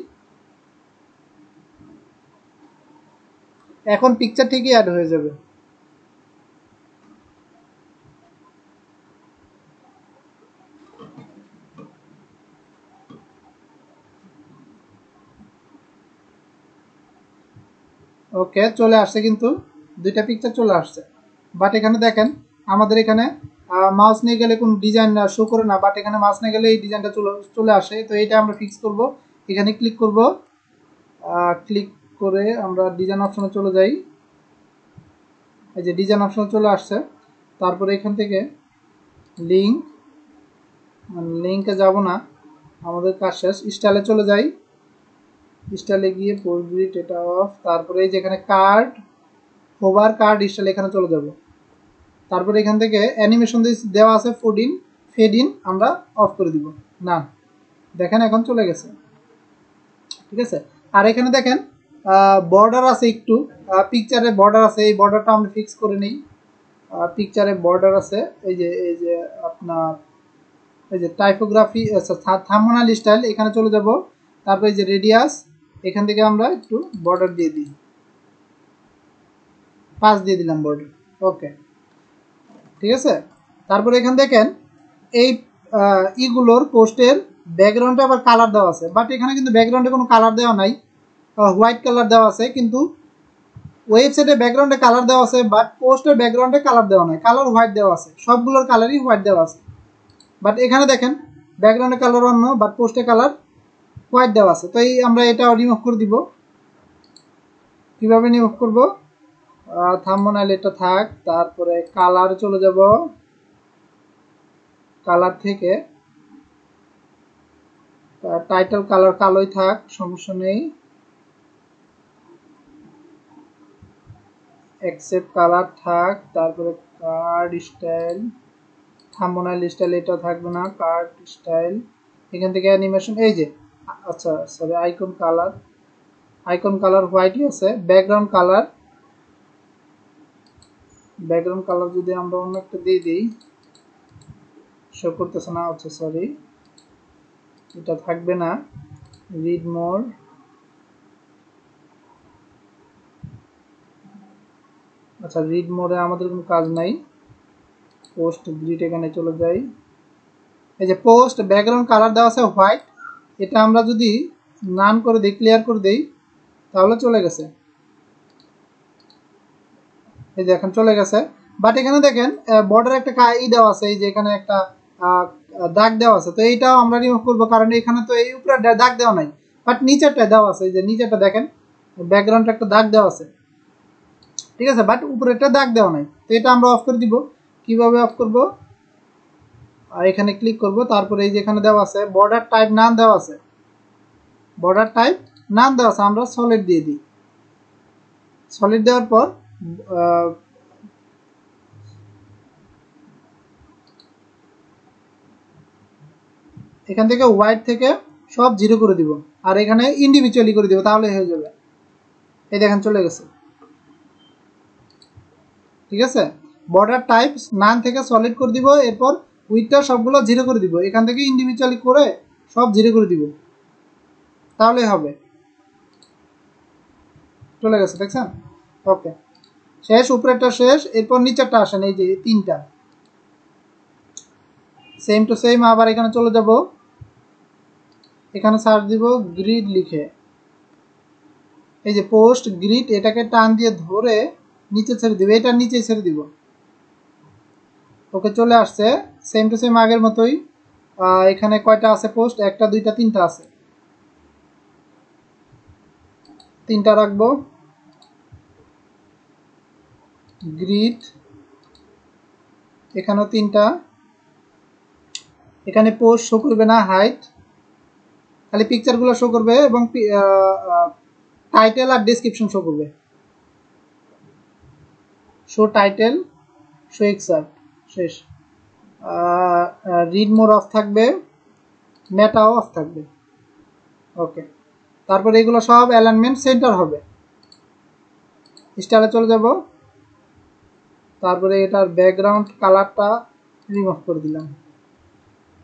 এখন পিকচার ঠিকই অ্যাড হয়ে যাবে। ওকে, চলে আসছে, কিন্তু দুইটা পিকচার চলে আসছে। বাট এখানে দেখেন, আমাদের এখানে মাউস নিয়ে গেলে কোন ডিজাইন শো করে না, বাট এখানে মাউস নিয়ে গেলে এই ডিজাইনটা চলে আসে। তো এটা আমরা ফিক্স করব। এখানে ক্লিক করব, ক্লিক করে আমরা ডিজাইন অপশনে চলে যাই। এই যে ডিজাইন অপশনে চলে আসছে। তারপরে এখান থেকে লিঙ্কে যাব না, আমাদের কাজ শেষ। স্টাইলে চলে যাই, স্টাইলে গিয়ে পোস্ট গ্রিড এটা অফ। তারপরে এই যে এখানে কার্ড, হোভার কার্ড স্টাইল, এখানে চলে যাব। তারপরে এখান থেকে অ্যানিমেশন দেওয়া আছে ফেড ইন, আমরা অফ করে দিব না। দেখেন এখন চলে গেছে, ঠিক আছে। আর এখানে দেখেন বর্ডার আছে, একটু পিকচারে বর্ডার আছে, এই বর্ডারটা আমরা ফিক্স করে নিই। পিকচারে বর্ডার আছে, এই যে আপনার এই যে টাইপোগ্রাফি, থাম্বনেল স্টাইল, এখানে চলে যাব। তারপর এই যে রেডিয়াস, এখান থেকে আমরা একটু বর্ডার দিয়ে দিই, 5 দিয়ে দিলাম বর্ডার। ওকে, ঠিক আছে। তারপরে এখানে দেখেন এই ইগুলোর পোস্টের ব্যাকগ্রাউন্ডে আবার কালার দেওয়া আছে, বাট এখানে কিন্তু ব্যাকগ্রাউন্ডে কোনো কালার দেওয়া নাই, হোয়াইট কালার দেওয়া আছে। কিন্তু ওয়েবসাইটে ব্যাকগ্রাউন্ডে কালার দেওয়া আছে, বাট পোস্টের ব্যাকগ্রাউন্ডে কালার দেওয়া নাই, কালার হোয়াইট দেওয়া আছে, সবগুলোর কালারই হোয়াইট দেওয়া আছে। বাট এখানে দেখেন ব্যাকগ্রাউন্ডে কালার অন্য, বাট পোস্টে কালার হোয়াইট দেওয়া আছে। তো এই আমরা এটা রিমুভ করে দিব। কিভাবে রিমুভ করব? থাম্বনেল এটা থাক, তারপরে কালার চলে যাব, কালার থেকে টাইটেল কালার কালোই থাক, সমস্যা নেই। অ্যাকসেপ্ট কালার থাক, তারপরে কার্ড স্টাইল, থাম্বনেল স্টাইল এটা থাকবে না, কার্ড স্টাইল। এখান থেকে অ্যানিমেশন, এই যে আচ্ছা সরি, আইকন কালার হোয়াইটই আছে। ব্যাকগ্রাউন্ড কালার যদি আমরা অন্য একটা দিয়ে দিই, শো করতেছে না, আচ্ছা সরি, এটা থাকবে না। রিড মোর, আচ্ছা রিড মোরে আমাদের কোনো কাজ নাই। পোস্ট গ্রিড, এখানে চলে যাই। এই যে পোস্ট ব্যাকগ্রাউন্ড কালার দেওয়া আছে হোয়াইট, এটা আমরা যদি নান করে দিই, ক্লিয়ার করে দিই, তাহলে চলে গেছে। এই যে এখন চলে গেছে। বাট এখানে দেখেন বর্ডার একটা দেওয়া আছে, এই যে এখানে একটা দাগ দেওয়া আছে। তো এইটাও আমরা রিমুভ করবো, কারণ এখানে তো এই উপরে দাগ দেওয়া নাই, বাট নিচেরটা দেওয়া আছে। এই যে নিচেরটা দেখেন, ব্যাকগ্রাউন্ডে একটা দাগ দেওয়া আছে, ঠিক আছে, বাট উপরেরটা দাগ দেওয়া নাই। তো এটা আমরা অফ করে দিব। কিভাবে অফ করব? এখানে ক্লিক করব, তারপরে এই যে এখানে দেওয়া আছে বর্ডার টাইপ নাম দেওয়া আছে, বর্ডার টাইপ নাম দেওয়া আছে, আমরা সলিড দিয়ে দিই। সলিড দেওয়ার পর এখান থেকে হোয়াইট থেকে সব 0 করে দিব, আর এখানে ইন্ডিভিজুয়ালি করে দিব, তাহলে হয়ে যাবে। এই দেখেন চলে গেছে, ঠিক আছে। বর্ডার টাইপ নান থেকে সলিড করে দিব, এরপর উইথটা সবগুলো 0 করে দিব, এখান থেকে ইন্ডিভিজুয়ালি করে সব 0 করে দিব, তাহলেই হবে। চলে গেছে, দেখছেন? ওকে, শেষ, উপরেরটা শেষ। এরপর নিচেরটা আসেন, এই যে 3টা সেম টু সেম। আবার এখানে চলে যাব, এখানে সার্চ দিব গ্রিড লিখে, এই যে পোস্ট গ্রিড, এটাকে টান দিয়ে ধরে নিচে ছেড়ে দিব, এটা নিচে ছেড়ে দিব। ওকে, চলে আসছে, সেম টু সেম আগের মতোই। এখানে কয়টা আছে পোস্ট? 1 2 3টা আছে, 3টা রাখবো। গ্রিড এখানেও 3টা। এখানে পোস্ট শো করবে না, হাইট, খালি পিকচারগুলো শো করবে, এবং টাইটেল আর ডেসক্রিপশন শো করবে। শো টাইটেল, শো এক্সার্ট, শেষ। রিড মোর অফ থাকবে, মেটাও অফ থাকবে। ওকে, তারপরে এগুলো সব অ্যালাইনমেন্ট সেন্টার হবে। স্টাইলে চলে যাব, তারপরে এটার ব্যাকগ্রাউন্ড কালারটা রিমুভ করে দিলাম।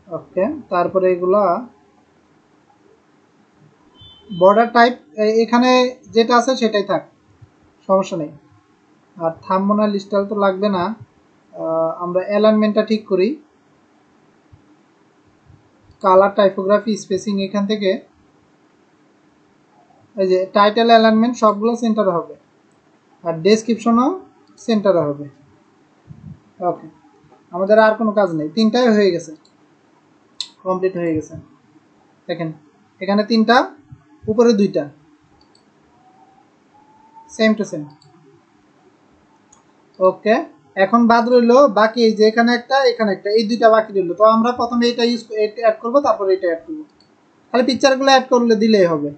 ওকে, তারপরে এগুলা বর্ডার টাইপ এখানে যেটা আছে সেটাই থাক, সমস্যা নেই। আর থাম্বনেল স্টাইল তো লাগবে না, আমরা অ্যালাইনমেন্টটা ঠিক করি। কালার, টাইপোগ্রাফি, স্পেসিং, এখান থেকে এই যে টাইটেল, অ্যালাইনমেন্ট সবগুলো সেন্টারে হবে, আর ডেসক্রিপশনও সেন্টারে হবে। ওকে, আমাদের আর কোনো কাজ নেই, 3টাই হয়ে গেছে, কমপ্লিট হয়ে গেছে। দেখেন এখানে 3টা, উপরে 2টা, সেম টু সেম। ওকে, এখন বাদ রইল বাকি, এই যে এখানে একটা, এখানে একটা, এই 2টা বাকি রইল। তো আমরা প্রথমে এটা অ্যাড করব, তারপরে এটা অ্যাড করব, খালি পিকচারগুলো অ্যাড করলে দিলেই হবে।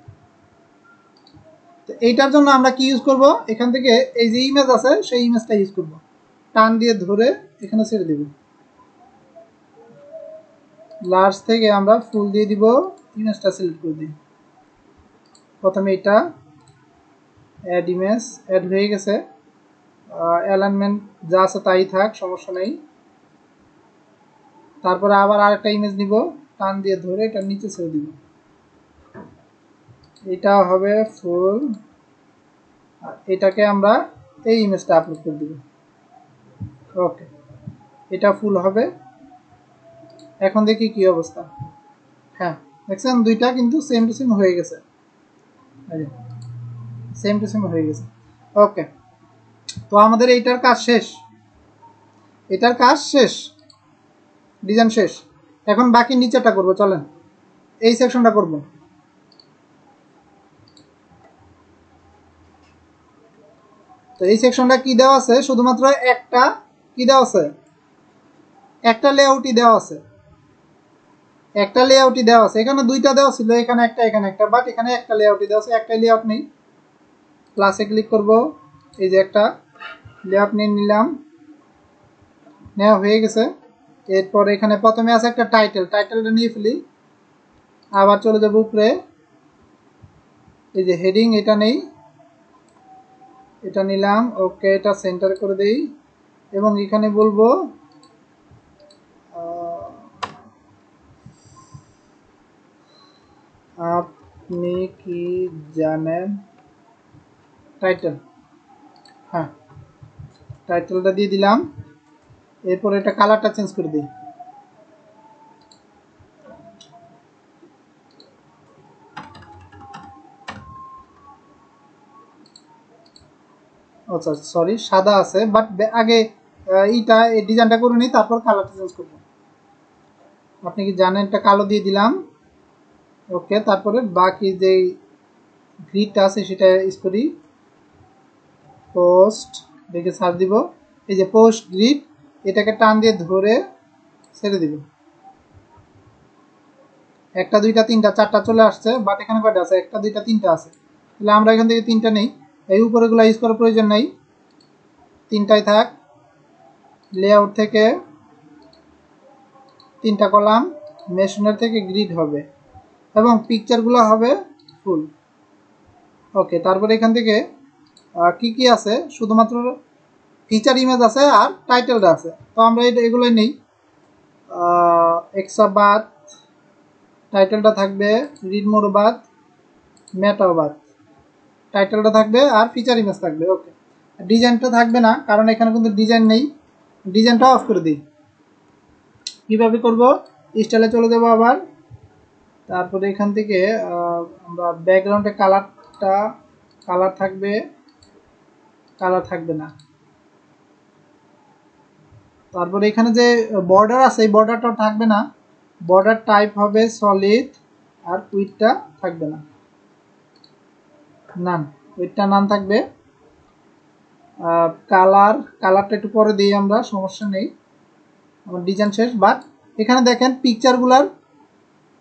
তো এইটার জন্য আমরা কি ইউজ করব? এখান থেকে এই যে ইমেজ আছে সেই ইমেজটা ইউজ করব, টান দিয়ে ধরে এখানে ছেড়ে দিব। লার্জ থেকে আমরা ফুল দিয়ে দিব, ইমেজটা সিলেক্ট করে দিই। প্রথমে এটা অ্যাড ইমেজ, অ্যাড হয়ে গেছে। অ্যালাইনমেন্ট যা আছে তাই থাক, সমস্যা নেই। তারপরে আবার আরেকটা ইমেজ নিব, টান দিয়ে ধরে এটা নিচে ছেড়ে দিব, এটা হবে ফুল। আর এটাকে আমরা এই ইমেজটা আপলোড করে দিব। ওকে, এটা ফুল হবে। এখন দেখি কি অবস্থা। হ্যাঁ, দেখছেন 2টা কিন্তু সেম টু সেম হয়ে গেছে, সেম টু সেম হয়ে গেছে। ওকে, তো আমাদের এইটার কাজ শেষ, এটার কাজ শেষ, ডিজাইন শেষ। এখন বাকি নিচেটা করব, চলেন এই সেকশনটা করব। তো এই সেকশনটা কি দেওয়া আছে? শুধুমাত্র একটা কি দেওয়া আছে, একটা লেআউটই দেওয়া আছে, একটা লেআউটই দেওয়া আছে। এখানে 2টা দেওয়া ছিল, এখানে একটা, এখানে একটা, বাট এখানে একটা লেআউটই দেওয়া আছে, একটা লেআউট নেই। প্লাসে ক্লিক করব, এই যে একটা লেআউট নিয়ে নিলাম, নেওয়া হয়ে গেছে। এরপর এখানে প্রথমে আছে একটা টাইটেল, টাইটেলটা নিয়ে ফেলি। আবার চলে যাব উপরে, এই যে হেডিং, এটা নেই, এটা নিলাম। ওকে, এটা সেন্টার করে দেই, এবং এখানে বলবো আপনি কি জানেন, টাইটেল। হ্যাঁ, টাইটেলটা দিয়ে দিলাম। এরপর এটা কালারটা চেঞ্জ করে দিই, আচ্ছা সরি, সাদা আছে, বাট আগে এইটা এই ডিজাইনটা করে নিই, তারপর কালারটা চেঞ্জ করব। আপনি কি জানেন, এটা কালো দিয়ে দিলাম। ওকে, তারপরে বাকি যে গ্রিডটা আছে সেটা ইউজ করি, পোস্ট দেখে সার্চ দিব, এই যে পোস্ট গ্রিড, এটাকে টান দিয়ে ধরে ছেড়ে দিব। 1 2 3 4টা চলে আসছে, বাট এখানে কয়টা আছে? 1 2 3টা আছে, তাহলে আমরা এখান থেকে 3টা নেই, এই উপরেগুলো ইউজ করার প্রয়োজন নাই, 3টাই থাক। লেআউট থেকে 3টা কলাম মেশনারি থেকে গ্রিড হবে এবং পিকচারগুলো হবে ফুল। ওকে, তারপরে এখান থেকে কি কি আছে, শুধুমাত্র ফিচার ইমেজ আছে আর টাইটেলটা আছে। তো আমরা এগুলোই নেই। এক্সাবাদ টাইটেলটা থাকবে, রিড মোর বাদ, মেটাবাদ টাইটেলটা থাকবে আর ফিচার ইমেজ থাকবে। ওকে, ডিজাইনটা থাকবে না কারণ এখানে কিন্তু ডিজাইন নেই, ডিজাইনটা অফ করে দিই। কিভাবে করব, স্টাইলে চলে যাবো আবার, তারপরে এখান থেকে আমরা ব্যাকগ্রাউন্ডে কালার থাকবে না। তারপরে এখানে যে বর্ডার আছে এই বর্ডারটাও থাকবে না, বর্ডার টাইপ হবে সলিড আর উইডটা থাকবে না, নান, উইডটা নান থাকবে। কালারটা একটু পরে দিই আমরা, সমস্যা নেই, আমার ডিজাইন শেষ। বাট এখানে দেখেন পিকচারগুলার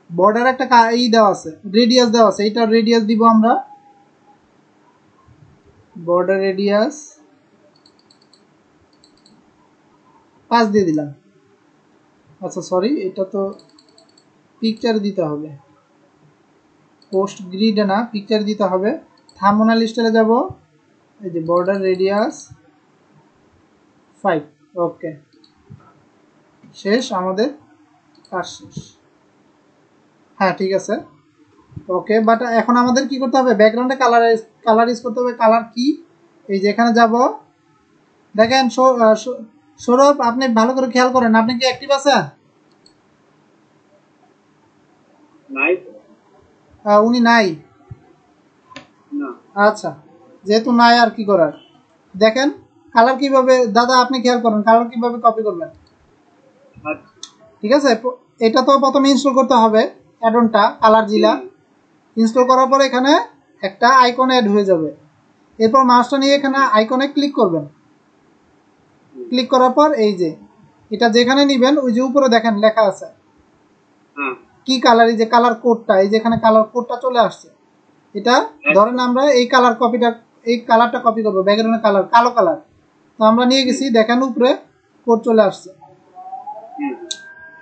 বর্ডার একটা দেওয়া আছে, রেডিয়াস দেওয়া আছে, এইটা রেডিয়াস দিব আমরা, বর্ডার রেডিয়াস 5 দিয়ে দিলাম। আচ্ছা সরি, এটা তো পিকচার দিতে হবে, পোস্ট গ্রিডে না, পিকচার দিতে হবে। থাম্বনেল স্টাইলে যাব, এই যে বর্ডার রেডিয়াস 5। ওকে, শেষ, আমাদের কাজ শেষ। হ্যাঁ ঠিক আছে, ওকে। বাট এখন আমাদের কি করতে হবে, ব্যাকগ্রাউন্ডে কালার ইউজ করতে হবে। কালার কি, এই যে এখানে যাব, দেখেন সৌরভ আপনি ভালো করে খেয়াল করেন, আপনি কি অ্যাক্টিভ আছেন? উনি নাই, আচ্ছা যেহেতু নাই আর কি করার। দেখেন কালার কিভাবে, দাদা আপনি খেয়াল করেন কালার কিভাবে কপি করবেন। ঠিক আছে, এটা তো প্রথমে ইনস্টল করতে হবে অ্যাডনটা, কালার জিলা। ইনস্টল করার পরে এখানে একটা আইকন অ্যাড হয়ে যাবে, এরপর মাউসটা নিয়ে এখানে আইকনে ক্লিক করবেন। ক্লিক করার পর এই যে এটা যেখানে নিবেন ওই যে উপরে দেখেন লেখা আছে কি কালার, এই যে কালার কোডটা, এই যে এখানে কালার কোডটা চলে আসছে। এটা ধরেন আমরা এই কালারটা কপি করবো, ব্যাকগ্রাউন্ডের কালার কালো কালার, তো আমরা নিয়ে গেছি, দেখেন উপরে কোড চলে আসছে।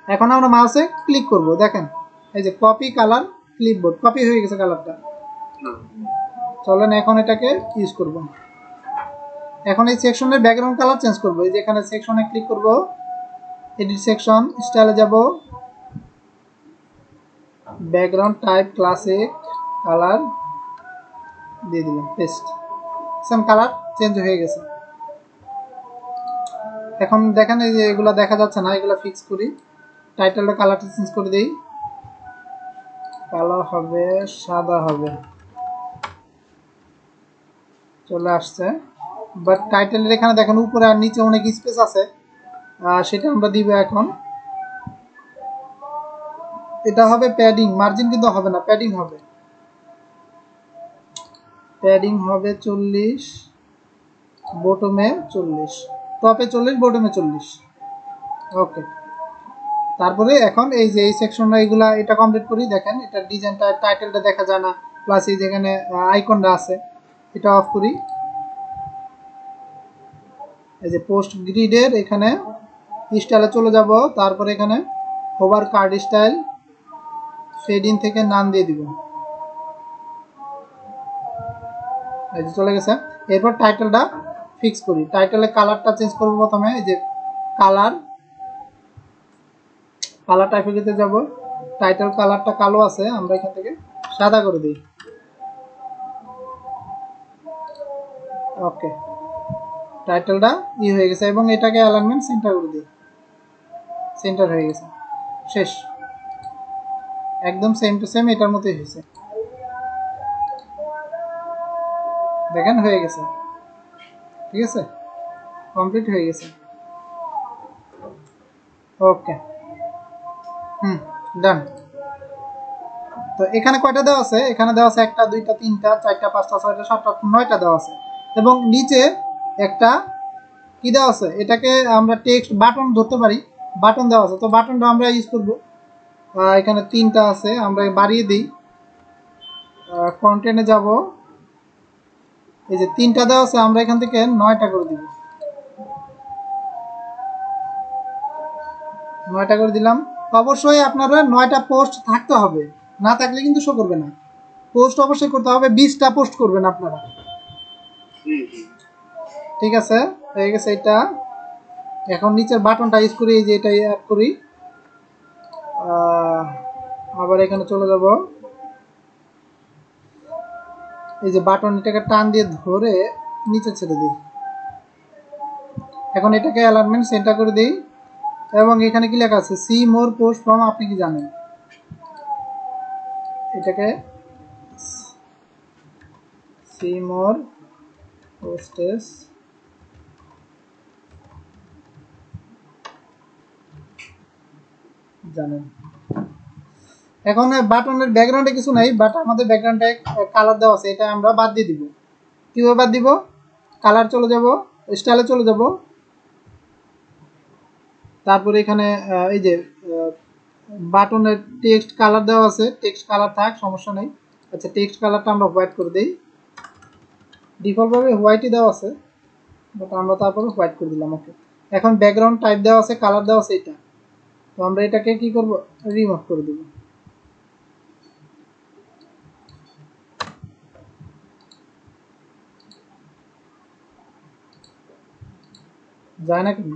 এখন আমরা মাউসে ক্লিক করব, দেখেন এই যে কপি কালার ক্লিপবোর্ড, কপি হয়ে গেছে কালারটা। চলেন এখন এটাকে ইউজ করব। এখন এই সেকশনের ব্যাকগ্রাউন্ড কালার চেঞ্জ করব, এই যে এখানে সেকশনে ক্লিক করব, এডিট সেকশন, স্টাইলে যাব, ব্যাকগ্রাউন্ড টাইপ ক্লাসিক কালার দিয়ে দিলাম, পেস্ট, সেম কালার চেঞ্জ হয়ে গেছে। এখন দেখেন এই যে এগুলা দেখা যাচ্ছে না, এগুলা ফিক্স করি। টাইটেলটা কালারটা চেঞ্জ করে দেই, কালো হবে, সাদা হবে, চলে আসছে। বাট টাইটেলের এখানে দেখেন উপরে আর নিচে অনেক স্পেস আছে, সেটা আমরা দিব এখন। এটা হবে প্যাডিং, মার্জিন কিন্তু হবে না, প্যাডিং হবে। প্যাডিং হবে 40, বটমে 40, টপে 40, বটমে 40। ওকে, তারপরে এখন এই যে এই সেকশনটা এগুলা এটা কমপ্লিট করি। দেখেন এটা ডিজাইনটা, টাইটেলটা দেখা যায় না, প্লাস এই যেখানে আইকনটা আছে এটা অফ করি। এই যে পোস্ট গ্রিডের এখানে স্টাইলে চলে যাব, তারপরে এখানে হোভার কার্ড স্টাইল, ফেডিং থেকে নান দিয়ে দিব, এই যে চলে গেছে। এরপর টাইটেলটা ফিক্স করি, টাইটেলের কালারটা চেঞ্জ করব প্রথমে, এই যে কালার টাইপে যাব, টাইটেল কালারটা কালো আছে, আমরা এখান থেকে সাদা করে দিই। ওকে, টাইটেলটা হয়ে গেছে এবং এটাকে অ্যালাইনমেন্ট সেন্টার করে দিই, সেন্টার হয়ে গেছে, শেষ, একদম সেম টু সেম এটার মতোই হয়েছে। দেখেন হয়ে গেছে, ঠিক আছে, কমপ্লিট হয়ে গেছে। ওকে, ডান। তো এখানে কয়টা দেওয়া আছে, এখানে দেওয়া আছে 1টা 2টা 3টা 4টা 5টা 6টা 7টা 9টা দেওয়া আছে, এবং নিচে একটা কি দেওয়া আছে, এটাকে আমরা টেক্সট বাটন ধরতে পারি, বাটন দেওয়া আছে। তো বাটনটা আমরা ইউজ করব, এখানে 3টা আছে, আমরা বাড়িয়ে দিই, কন্টেন্টে যাব, এই যে 3টা দেওয়া আছে, আমরা এখান থেকে 9টা করে দিব, 9টা করে দিলাম। অবশ্যই আপনারা 9টা পোস্ট থাকতে হবে, না থাকলে কিন্তু শো করবে না। পোস্ট অবশ্যই করতে হবে, 20টা পোস্ট করবেন আপনারা। ঠিক আছে, হয়ে গেছে এটা। এখন নিচের বাটনটা ইউজ করি, এই যে এটা অ্যাড করি। আবার এখানে চলে যাব, এই যে বাটন, এটাকে টান দিয়ে ধরে নিচে ছেড়ে দিই। এখন এটাকে অ্যালাইনমেন্ট সেন্টার করে দিই, এবং এখানে কি লেখা আছে, সি মোর পোস্ট ফ্রম, আপনি কি জানেন? এটাকে সি মোর পোস্টেস জানেন। এখন বাটনের ব্যাকগ্রাউন্ডে কিছু নাই, বাট আমাদের ব্যাকগ্রাউন্ডে কালার দেওয়া আছে, এটা আমরা বাদ দিয়ে দিব। কিভাবে বাদ দিব? কালার চলে যাব, স্টাইলে চলে যাব, তারপরে এখানে এই যে বাটনের টেক্সট কালার দেওয়া আছে, টেক্সট কালার থাক, সমস্যা নেই। আচ্ছা, টেক্সট কালারটা আমরা হোয়াইট করে দিই। ডিফল্টভাবে হোয়াইটই দেওয়া আছে, বাট আমরা তারপরে হোয়াইট করে দিলাম। ওকে, এখন ব্যাকগ্রাউন্ড টাইপ দেওয়া আছে, কালার দেওয়া আছে এটা, তো আমরা এটাকে কি করব, রিমুভ করে দেব। যায় না কেন?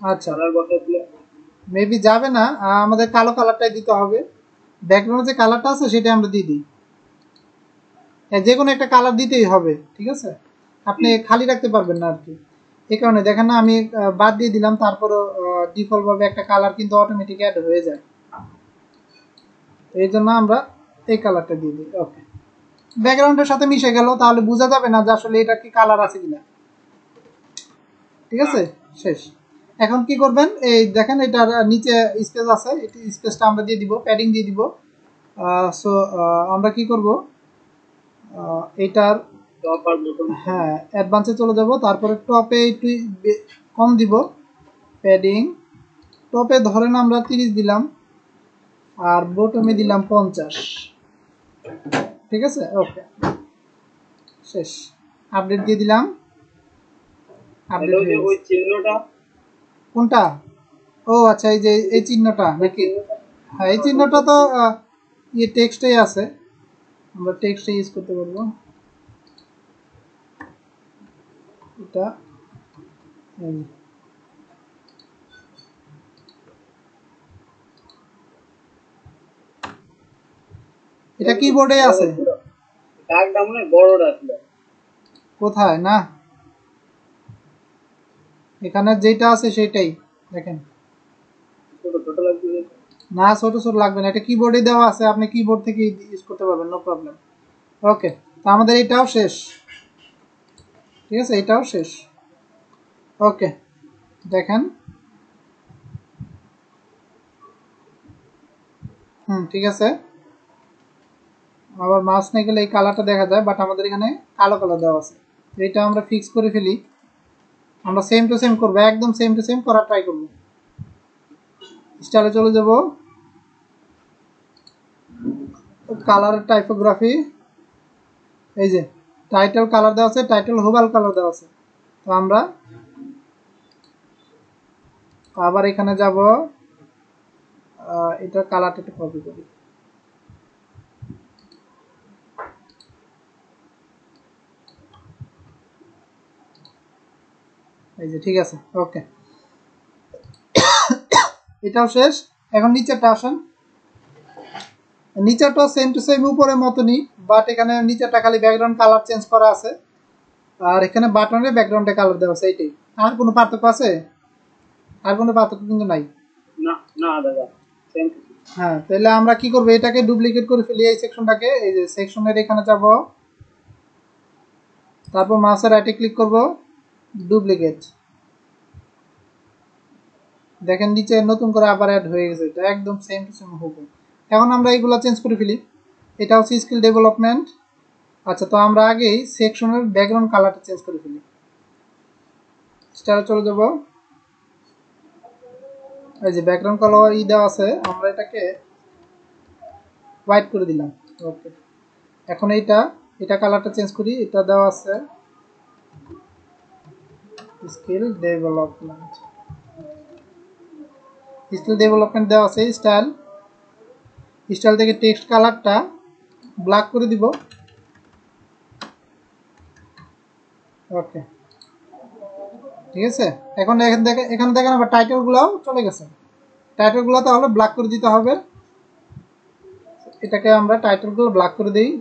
আচ্ছা, মেবি যাবে না, আমাদের কালো কালারটাই দিতে হবে। ব্যাকগ্রাউন্ডে যে কালারটা আছে সেটা আমরা দিয়ে দিই, যে কোনো একটা কালার দিতেই হবে। ঠিক আছে, আপনি খালি রাখতে পারবেন না আর কি। এই কারণে দেখেন না, আমি বাদ দিয়ে দিলাম, তারপরও ডিফল্ট ভাবে একটা কালার কিন্তু অটোমেটিক অ্যাড হয়ে যায়। এই জন্য আমরা এই কালারটা দিয়ে দিই। ওকে, ব্যাকগ্রাউন্ডের সাথে মিশে গেল, তাহলে বোঝা যাবে না যে আসলে এটা কি কালার আছে কিনা। ঠিক আছে, শেষ। এখন কি করবেন, এই দেখেন এটার নিচে স্পেস আছে, এই স্পেসটা আমরা দিয়ে দিব, প্যাডিং দিয়ে দিব। সো আমরা কি করব, এটার হ্যাঁ অ্যাডভান্সে চলে যাব, তারপরে টপে একটু কম দিব প্যাডিং। টপে ধরেন আমরা 30 দিলাম, আর বটমে দিলাম 50। ঠিক আছে, ওকে, শেষ। আপডেট দিয়ে দিলাম, আপডেট হয়ে গেছে। কোনটা? ও আচ্ছা, এই যে এই চিহ্নটা নাকি? হ্যাঁ, এই চিহ্নটা তো ইয়ে টেক্সটেই আছে, আমরা টেক্সটে ইউজ করতে পারবো এটা। এটা কিবোর্ডে আছে, কোথায়? না, এখানে যেটা আছে সেটাই দেখেন। না, ছোট ছোট লাগবে না, এটা কিবোর্ডে দেওয়া আছে, আপনি কিবোর্ড থেকে ইউজ করতে পারবেন, নো প্রবলেম। ওকে, তো আমাদের এটাও শেষ। ঠিক আছে, এটাও শেষ। ওকে, দেখেন, ঠিক আছে। আবার মাউস নিয়ে গেলে এই কালারটা দেখা যায়, বাট আমাদের এখানে কালো কালার দেওয়া আছে, তো এটা আমরা ফিক্স করে ফেলি। আমরা সেম টু সেম করবো, একদম সেম টু সেম করার ট্রাই করবো। স্টাইলে চলে যাব, কালার টাইপোগ্রাফি, এই যে টাইটেল কালার দেওয়া আছে, টাইটেল হোভাল কালার দেওয়া আছে। তো আমরা আবার এখানে যাব, এটা কালারটা একটু কপি করি। এই যে ঠিক আছে, ওকে, এটাও শেষ। এখন নিচেরটা আসেন, নিচেরটা সেম টু সেম উপরের মতনই, বাট এখানে নিচেরটা খালি ব্যাকগ্রাউন্ড কালার চেঞ্জ করা আছে, আর এখানে বাটনের ব্যাকগ্রাউন্ডে কালার দেওয়া আছে, এইটাই। আর কোনো পার্থক্য আছে? আর কোনো পার্থক্য কিন্তু নাই। না দাদা, হ্যাঁ, তাহলে আমরা কি করবো, এটাকে ডুপ্লিকেট করে ফেলি, এই সেকশনটাকে। এই যে সেকশনের এখানে যাব, তারপর মাউসের রাইটে ক্লিক করব, ডুপ্লিকেট। দেখেন নিচে নতুন করে আবার অ্যাড হয়ে গেছে, এটা একদম সেম টু সেম হবে। এখন আমরা এইগুলো চেঞ্জ করে ফেলি। এটা হচ্ছে স্কিল ডেভেলপমেন্ট। আচ্ছা, তো আমরা আগেই সেকশনের ব্যাকগ্রাউন্ড কালারটা চেঞ্জ করে ফেলি। স্টাইলে চলে যাব। এই যে ব্যাকগ্রাউন্ড কালার দেওয়া আছে, আমরা এটাকে হোয়াইট করে দিলাম। ওকে, এখন এটা কালারটা চেঞ্জ করি। এটা দেওয়া আছে স্কিল ডেভেলপমেন্ট দেওয়া আছে। স্টাইল থেকে টেক্সট কালারটা ব্ল্যাক করে দিব। ওকে, ঠিক আছে। এখন এখানে দেখেন আবার টাইটেলগুলোও চলে গেছে। টাইটেলগুলো তাহলে ব্ল্যাক করে দিতে হবে। এটাকে আমরা টাইটেলগুলো ব্ল্যাক করে দিই।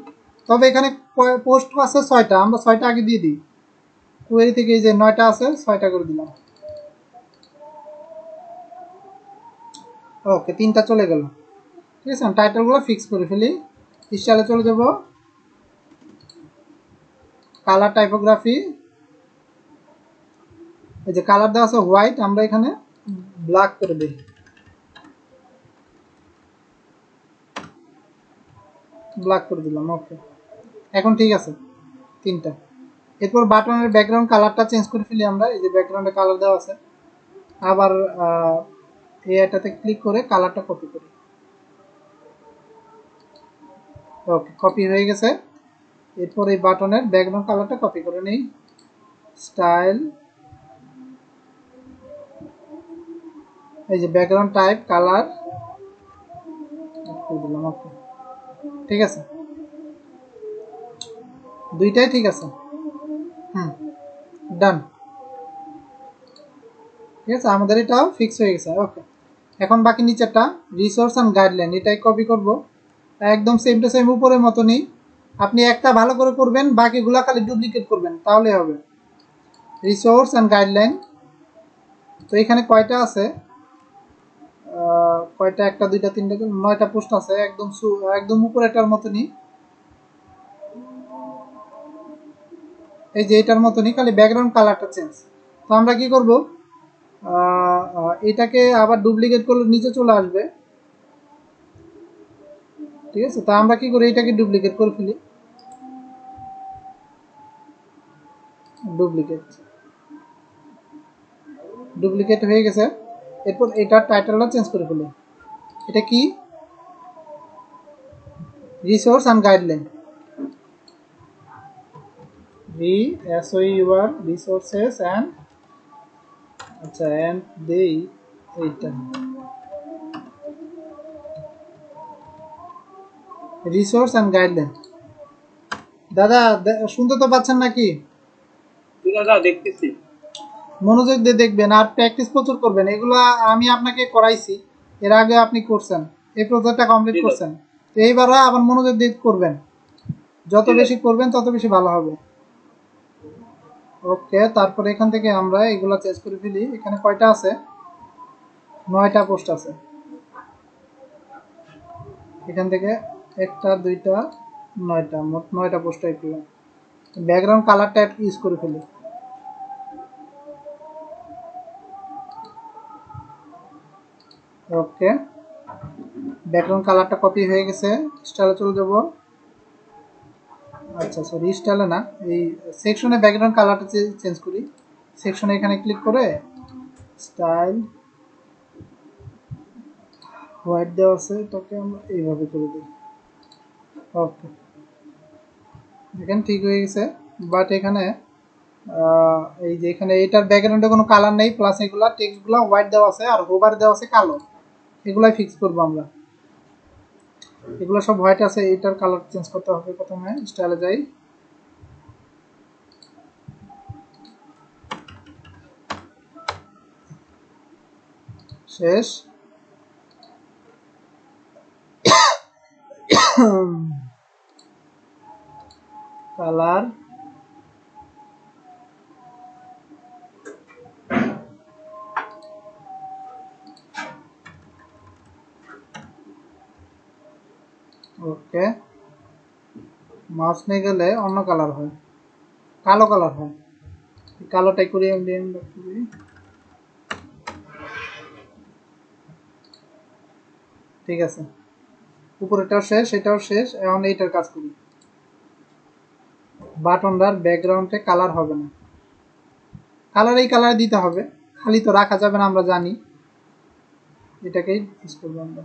তবে এখানে পোস্ট আছে 6টা, আমরা 6টা আগে দিয়ে দিই। কোয়েরি থেকে এই যে 9টা আছে, 6টা করে দিলাম। ওকে, 3টা চলে গেল। ঠিক আছে, টাইটেলগুলো ফিক্স করে ফেলি। স্টাইলে চলে যাব, কালার টাইপোগ্রাফি, এই যে কালার দেওয়া আছে হোয়াইট, আমরা এখানে ব্ল্যাক করে দিই। ব্ল্যাক করে দিলাম। ওকে, এখন ঠিক আছে 3টা। এরপর বাটনের ব্যাকগ্রাউন্ড কালারটা চেঞ্জ করে ফেলি আমরা। এই যে ব্যাকগ্রাউন্ডে কালার দেওয়া আছে, আবার এটাতে ক্লিক করে কালারটা কপি করি। ওকে, কপি হয়ে গেছে। এরপর এই বাটনের ব্যাকগ্রাউন্ড কালারটা কপি করে নিই। স্টাইল, এই যে ব্যাকগ্রাউন্ড টাইপ কালার দিলাম। ওকে, ঠিক আছে, দুইটাই ঠিক আছে। ডান। ঠিক আছে, আমাদের এটাও ফিক্স হয়ে গেছে। ওকে, এখন বাকি নিচেরটা রিসোর্স অ্যান্ড গাইডলাইন, এটাই কপি করব। একদম সেম টু সেম উপরের মতনই। আপনি একটা ভালো করে করবেন, বাকিগুলা খালি ডুপ্লিকেট করবেন, তাহলে হবে। রিসোর্স অ্যান্ড গাইডলাইন, তো এখানে কয়টা আছে? কয়টা? 1 2 3 4 9টা পোস্ট আছে, একদম উপরেটার মতনই। এই যে এটার মতনই, খালি ব্যাকগ্রাউন্ড কালারটা চেঞ্জ। তো আমরা কি করব, এটাকে আবার ডুপ্লিকেট করলে নিচে চলে আসবে। ঠিক আছে, তো আমরা কি করি, এটাকে ডুপ্লিকেট করে ফেলি। ডুপ্লিকেট হয়ে গেছে। এরপর এটার টাইটেলটা চেঞ্জ করে ফেলি। এটা কি? Resource and guideline. Resources and, আচ্ছা, অ্যান্ড দেই এইটা রিসোর্স অ্যান্ড গাইডলাইন। দাদা শুনতে তো পাচ্ছেন নাকি? দাদা দেখতেছি। মনোযোগ দিয়ে দেখবেন আর প্র্যাকটিস প্রচুর করবেন। এগুলো আমি আপনাকে করাইছি, এর আগে আপনি করছেন, এই প্রজেক্টটা কমপ্লিট করছেন। তো এইবারও আবার মনোযোগ দিয়ে করবেন। যত বেশি করবেন তত বেশি ভালো হবে। ওকে, তারপরে এখান থেকে আমরা এগুলো চেঞ্জ করে ফেলি। এখানে কয়টা আছে? 9টা পোস্ট আছে। এখান থেকে 1টা 2টা 9টা, মোট 9টা পোস্ট টাইপ করলাম। ব্যাকগ্রাউন্ড কালারটা ইউজ করে ফেলি। ওকে, ব্যাকগ্রাউন্ড কালারটা কপি হয়ে গেছে। স্টাইলে চলে যাব। আচ্ছা সরি, স্টাইলে না, এই সেকশনে ব্যাকগ্রাউন্ড কালারটা চেঞ্জ করি। সেকশনে এখানে ক্লিক করে স্টাইল হোয়াইট দেওয়া আছে, এটাকে আমরা এইভাবে করে দিই। ওকে, দেখেন ঠিক হয়ে গেছে। বাট এখানে এই যে এখানে এটার ব্যাকগ্রাউন্ডে কোনো কালার নেই, প্লাস এগুলা টেক্সটগুলো হোয়াইট দেওয়া আছে আর হোভার দেওয়া আছে কালো। এগুলাই ফিক্স করবো আমরা। এগুলো সব হোয়াইট আছে, এটার কালার চেঞ্জ করতে হবে। প্রথমে স্টাইলে যাই, শেষ। কালার, ওকে, মাউস নিয়ে গেলে অন্য কালার হয়, কালো কালার হয়। কালোটাই করি। ঠিক আছে, উপরেটাও শেষ, এটাও শেষ। এখন এইটার কাজ করি। বাটনটার ব্যাকগ্রাউন্ডে কালার হবে না। কালার এই কালারে দিতে হবে, খালি তো রাখা যাবে না, আমরা জানি। এটাকেই ইউজ করবো আমরা।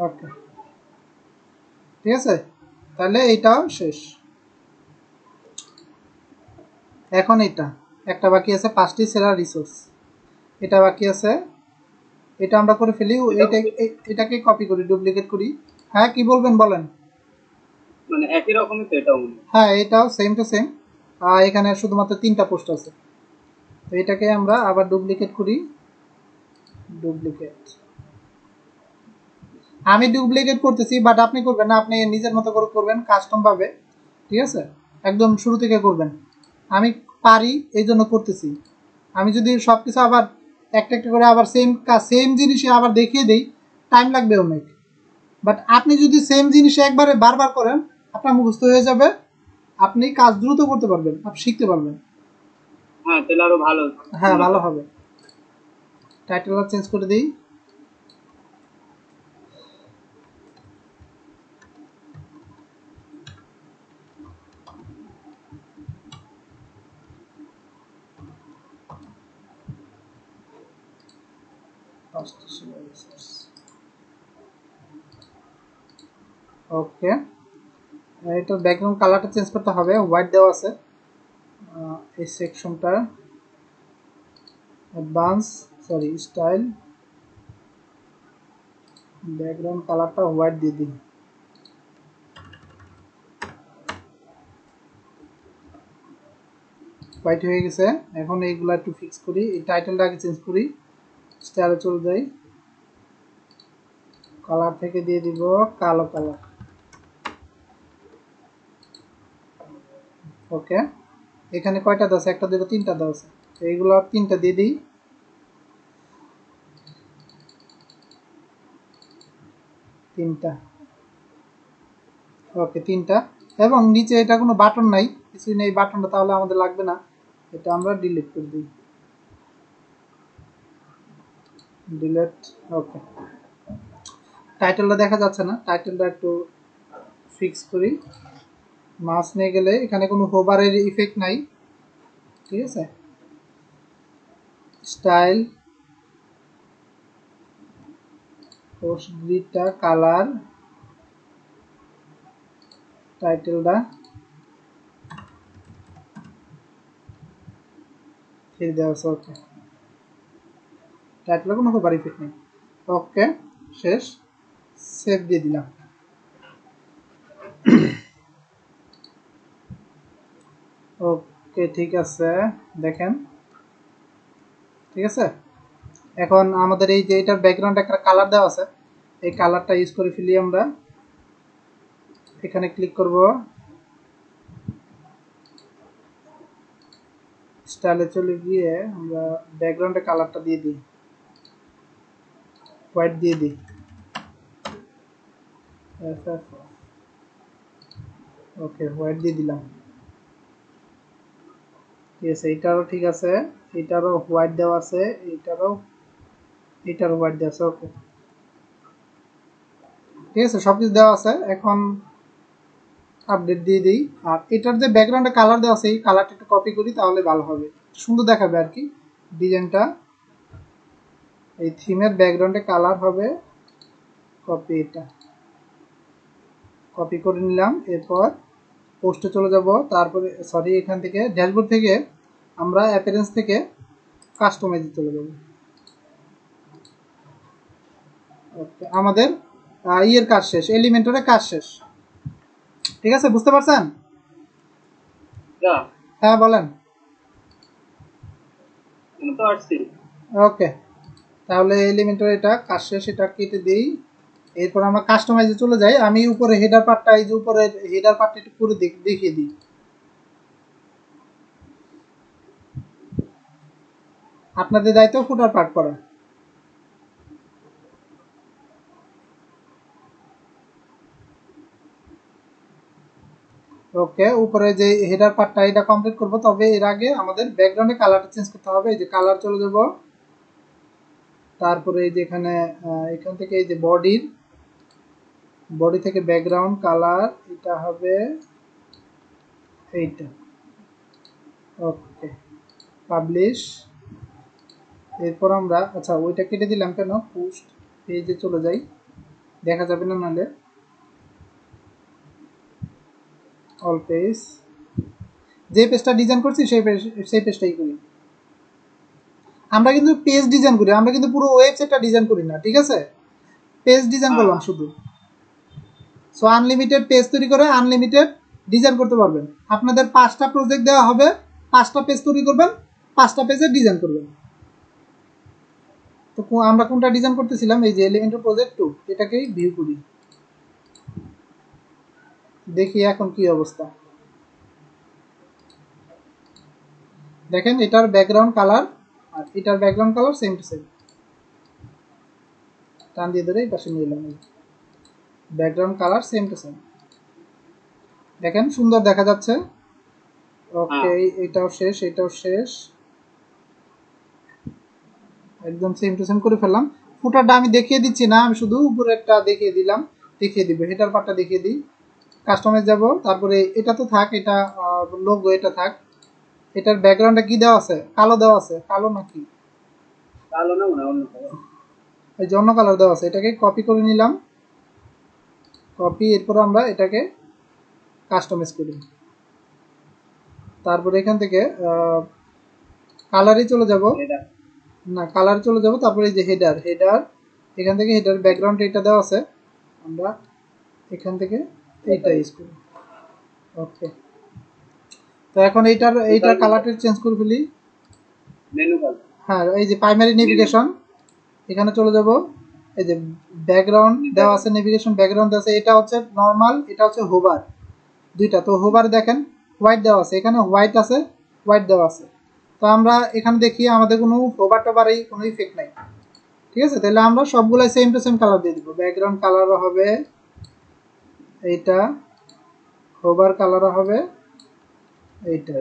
ওকে, ঠিক আছে, তাহলে এইটাও শেষ। এখন এটা একটা বাকি আছে, 5টি সেলার রিসোর্স, এটা বাকি আছে। এটা আমরা করে ফেলি, এটাকে কপি করি, ডুপ্লিকেট করি। হ্যাঁ কি বলবেন বলেন। মানে একই রকমই তো এটাও? হ্যাঁ এটাও সেম টু সেম, এখানে শুধুমাত্র 3টা পোস্ট আছে। তো এটাকে আমরা আবার ডুপ্লিকেট করি, ডুপ্লিকেট। আমি ডুপ্লিকেট করতেছি, বাট আপনি করবেন না, আপনি নিজের মতো করে করবেন কাস্টম ভাবে, ঠিক আছে, একদম শুরু থেকে করবেন। আমি পারি এই জন্য করতেছি। আমি যদি সবকিছু আবার একটা একটা করে আবার সেম জিনিসে আবার দেখিয়ে দেই, টাইম লাগবে অনেক। বাট আপনি যদি সেম জিনিস একবারে বারবার করেন, আপনার মুখস্থ হয়ে যাবে, আপনি কাজ দ্রুত করতে পারবেন, আপনি শিখতে পারবেন। হ্যাঁ তাহলে আরো ভালো। হ্যাঁ ভালো হবে। টাইটেলটা চেঞ্জ করে দিই। ওকে, এটার ব্যাকগ্রাউন্ড কালারটা চেঞ্জ করতে হবে, হোয়াইট দেওয়া আছে। এই সেকশনটা অ্যাডভান্স, সরি স্টাইল, ব্যাকগ্রাউন্ড কালারটা হোয়াইট দিয়ে দিই। হোয়াইট হয়ে গেছে। এখন এইগুলা একটু ফিক্স করি, এই টাইটেলটা আগে চেঞ্জ করি, স্টাইলে চলে যাই, কালার থেকে দিয়ে দিব কালো কালার। ওকে, এখানে কয়টা দেওয়া আছে, 1 2 3টা দেওয়া আছে, এইগুলো 3টা দিয়ে দিই, 3টা। ওকে 3টা। এবং নিচে এটা কোনো বাটন নাই, কিছুই নেই, বাটনটা তাহলে আমাদের লাগবে না, এটা আমরা ডিলিট করে দিই, ডিলিট। ওকে, টাইটেলটা দেখা যাচ্ছে না, টাইটেলটা একটু ফিক্স করি। মাউস নিয়ে গেলে এখানে কোনো হোভারের ইফেক্ট নাই, ঠিক আছে। স্টাইল, পোস্ট গ্রিডটা, কালার, টাইটেলটা ঠিক দেওয়া আছে। ওকে, টাইটেলে কোনো হোভার ইফেক্ট নেই। ওকে শেষ, সেভ দিয়ে দিলাম। ওকে ঠিক আছে, দেখেন ঠিক আছে। এখন আমাদের এই যে এটার ব্যাকগ্রাউন্ড একটা কালার দেওয়া আছে, এই কালারটা ইউজ করে ফেলি আমরা। এখানে ক্লিক করব, স্টাইলে চলে গিয়ে আমরা ব্যাকগ্রাউন্ডে কালারটা দিয়ে দিই, হোয়াইট দিয়ে দিই। ওকে হোয়াইট দিয়ে দিলাম, ঠিক আছে। এটারও ঠিক আছে, এটারও হোয়াইট দেওয়া আছে, এটারও হোয়াইট দেওয়া আছে। ওকে ঠিক আছে, সবকিছু দেওয়া আছে। এখন আপডেট দিয়ে দিই। আর এটার যে ব্যাকগ্রাউন্ডে কালার দেওয়া আছে, এই কালারটা একটু কপি করি, তাহলে ভালো হবে, সুন্দর দেখাবে আর কি ডিজাইনটা। এই থিমের ব্যাকগ্রাউন্ডে কালার হবে, কপি, এটা কপি করে নিলাম। এরপর পোস্টে চলে যাব, তারপরে সরি এখান থেকে ড্যাশবোর্ড থেকে আমরা অ্যাপিয়ারেন্স থেকে কাস্টমাইজে চলে যাব। ওকে, আমাদের ইয়ের কাজ শেষ, এলিমেন্টরের কাজ শেষ, ঠিক আছে, বুঝতে পারছেন? হ্যাঁ বলেন। ওকে, তাহলে এলিমেন্টর এটা কাজ শেষ, এটা কেটে দিই। এরপর আমরা কাস্টমাইজে চলে যাই। আমি উপরে হেডার পার্টটা, এই যে উপরে হেডার পার্টটা একটু পুরো দেখিয়ে দিই। আপনাদের দায়িত্ব ফুটার পার্ট করা। ওকে, উপরে যে হেডার পার্টটা এটা কমপ্লিট করব, তবে এর আগে আমাদের ব্যাকগ্রাউন্ডে কালারটা চেঞ্জ করতে হবে। এই যে কালার চলে যাব, তারপরে এই যে এখানে এখান থেকে এই যে বডির বডি থেকে ব্যাকগ্রাউন্ড কালার এটা হবে এইটা। ওকে, পাবলিশ। এরপর আমরা আচ্ছা ওইটা কেটে দিলাম কেন, পোস্ট পেজে চলে যাই, দেখা যাবে না নাহলে। অল পেজ, যে পেজটা ডিজাইন করছি সেই পেজটাই করি। আমরা কিন্তু পেজ ডিজাইন করি, আমরা কিন্তু পুরো ওয়েবসাইটটা ডিজাইন করি না, ঠিক আছে? পেজ ডিজাইন করলাম শুধু। সো আনলিমিটেড পেজ তৈরি করে আনলিমিটেড ডিজাইন করতে পারবেন। আপনাদের 5টা প্রজেক্ট দেওয়া হবে, 5টা পেজ তৈরি করবেন, 5টা পেজের ডিজাইন করবেন। তো আমরা কোনটা ডিজাইন করতেছিলাম, এই যে এলিমেন্টর প্রজেক্ট 2, এটাকেই ভিউ করি, দেখি এখন কি অবস্থা। দেখেন এটার ব্যাকগ্রাউন্ড কালার আর এটার background colour same to same. টান দিয়ে ধরে এই পাশে নিয়ে এলাম, background colour same to same. দেখেন সুন্দর দেখা যাচ্ছে। ওকে, এটাও শেষ, এটাও শেষ, একদম সেম টু সেম করে ফেললাম। ফুটারটা আমি দেখিয়ে দিচ্ছি না, আমি শুধু উপরেরটা দেখিয়ে দিলাম, দেখিয়ে দিব। হেডার পার্টটা দেখিয়ে দিই। কাস্টমাইজ যাব, তারপরে এটা তো থাক, এটা লোগো এটা থাক। এটার ব্যাকগ্রাউন্ডে কি দেওয়া আছে? কালো দেওয়া আছে। কালো নাকি কালো না, মনে অন্য কালার, এই যে অন্য কালার দেওয়া আছে। এটাকে কপি করে নিলাম, কপি। এরপর আমরা এটাকে কাস্টমাইজ করি। তারপরে এখান থেকে কালারে চলে যাব, না কালার চলে যাব। তারপরে এই যে হেডার, এখান থেকে হেডার ব্যাকগ্রাউন্ড এটা দেওয়া আছে, আমরা এখান থেকে এইটা ইউজ করি। ওকে, তো এখন এইটার কালারটা চেঞ্জ করে ফেলি। মেনু কালার, হ্যাঁ, এই যে প্রাইমারি নেভিগেশন, এখানে চলে যাব। এই যে ব্যাকগ্রাউন্ড দেওয়া আছে, নেভিগেশন ব্যাকগ্রাউন্ড আছে, এটা হচ্ছে নরমাল, এটা হচ্ছে হোভার, দুইটা। তো হোভার দেখেন হোয়াইট দেওয়া আছে, এখানে হোয়াইট আছে, হোয়াইট দেওয়া আছে। তো আমরা এখানে দেখি আমাদের কোনো হোভার টোভার কোনো ইফেক্ট নাই, ঠিক আছে? তাহলে আমরা সবগুলাই সেম টু সেম কালার দিয়ে দিব। ব্যাকগ্রাউন্ড কালারও হবে এইটা, হোভার কালারও হবে এইটা,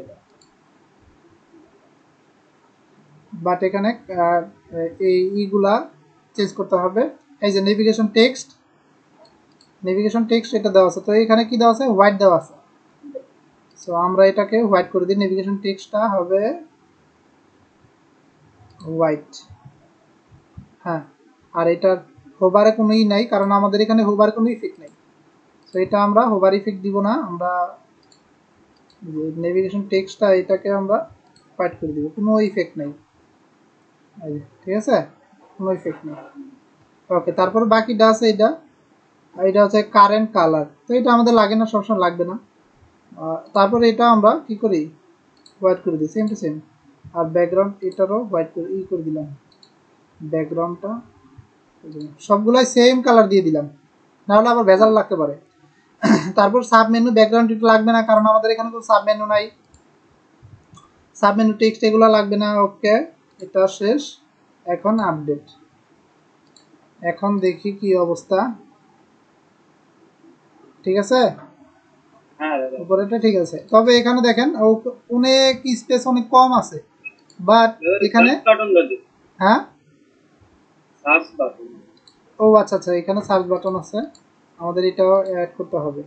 বাট এখানে এইগুলা চেঞ্জ করতে হবে। এই যে নেভিগেশন টেক্সট, এটা দেওয়া আছে। তো এখানে কি দেওয়া আছে? হোয়াইট দেওয়া আছে। সো আমরা এটাকে হোয়াইট করে দিই। নেভিগেশন টেক্সটটা হবে হোয়াইট। হ্যাঁ, আর এটার হোভারে কোনো নাই, কারণ আমাদের এখানে হোভার কোনো ইফেক্ট নেই। সো এটা আমরা হোভার ইফেক্ট দিব না, আমরা নেভিগেশন টেক্সটটা এটাকে আমরা হোয়াইট করে দিব, কোনো ইফেক্ট নেই, ঠিক আছে? কোনো ইফেক্ট নেই। ওকে, তারপর বাকিটা আছে এটা হচ্ছে কারেন্ট কালার। তো এটা আমাদের লাগে না, সবসময় লাগবে না। তারপরে এটা আমরা কি করি? হোয়াইট করে দিই, সেম টু সেম। আর ব্যাকগ্রাউন্ড এটারও হোয়াইট করে করে দিলাম। ব্যাকগ্রাউন্ডটা সবগুলাই সেম কালার দিয়ে দিলাম, নাহলে আবার ভেজাল লাগতে পারে। তারপর সাব মেনু, ব্যাকগ্রাউন্ড এটা লাগবে না, কারণ আমাদের এখানে কোনো সাব মেনু নাই। সাব মেনু টেক্সট এগুলো লাগবে না। ওকে, এটা শেষ। এখন আপডেট, এখন দেখি কি অবস্থা। ঠিক আছে, উপরেটা ঠিক আছে, তবে এখানে দেখেন অনেক স্পেস অনেক কম আছে, বাট এখানে হ্যাঁ, ও আচ্ছা আচ্ছা, এখানে সার্চ বাটন আছে, আমাদের এটাও অ্যাড করতে হবে।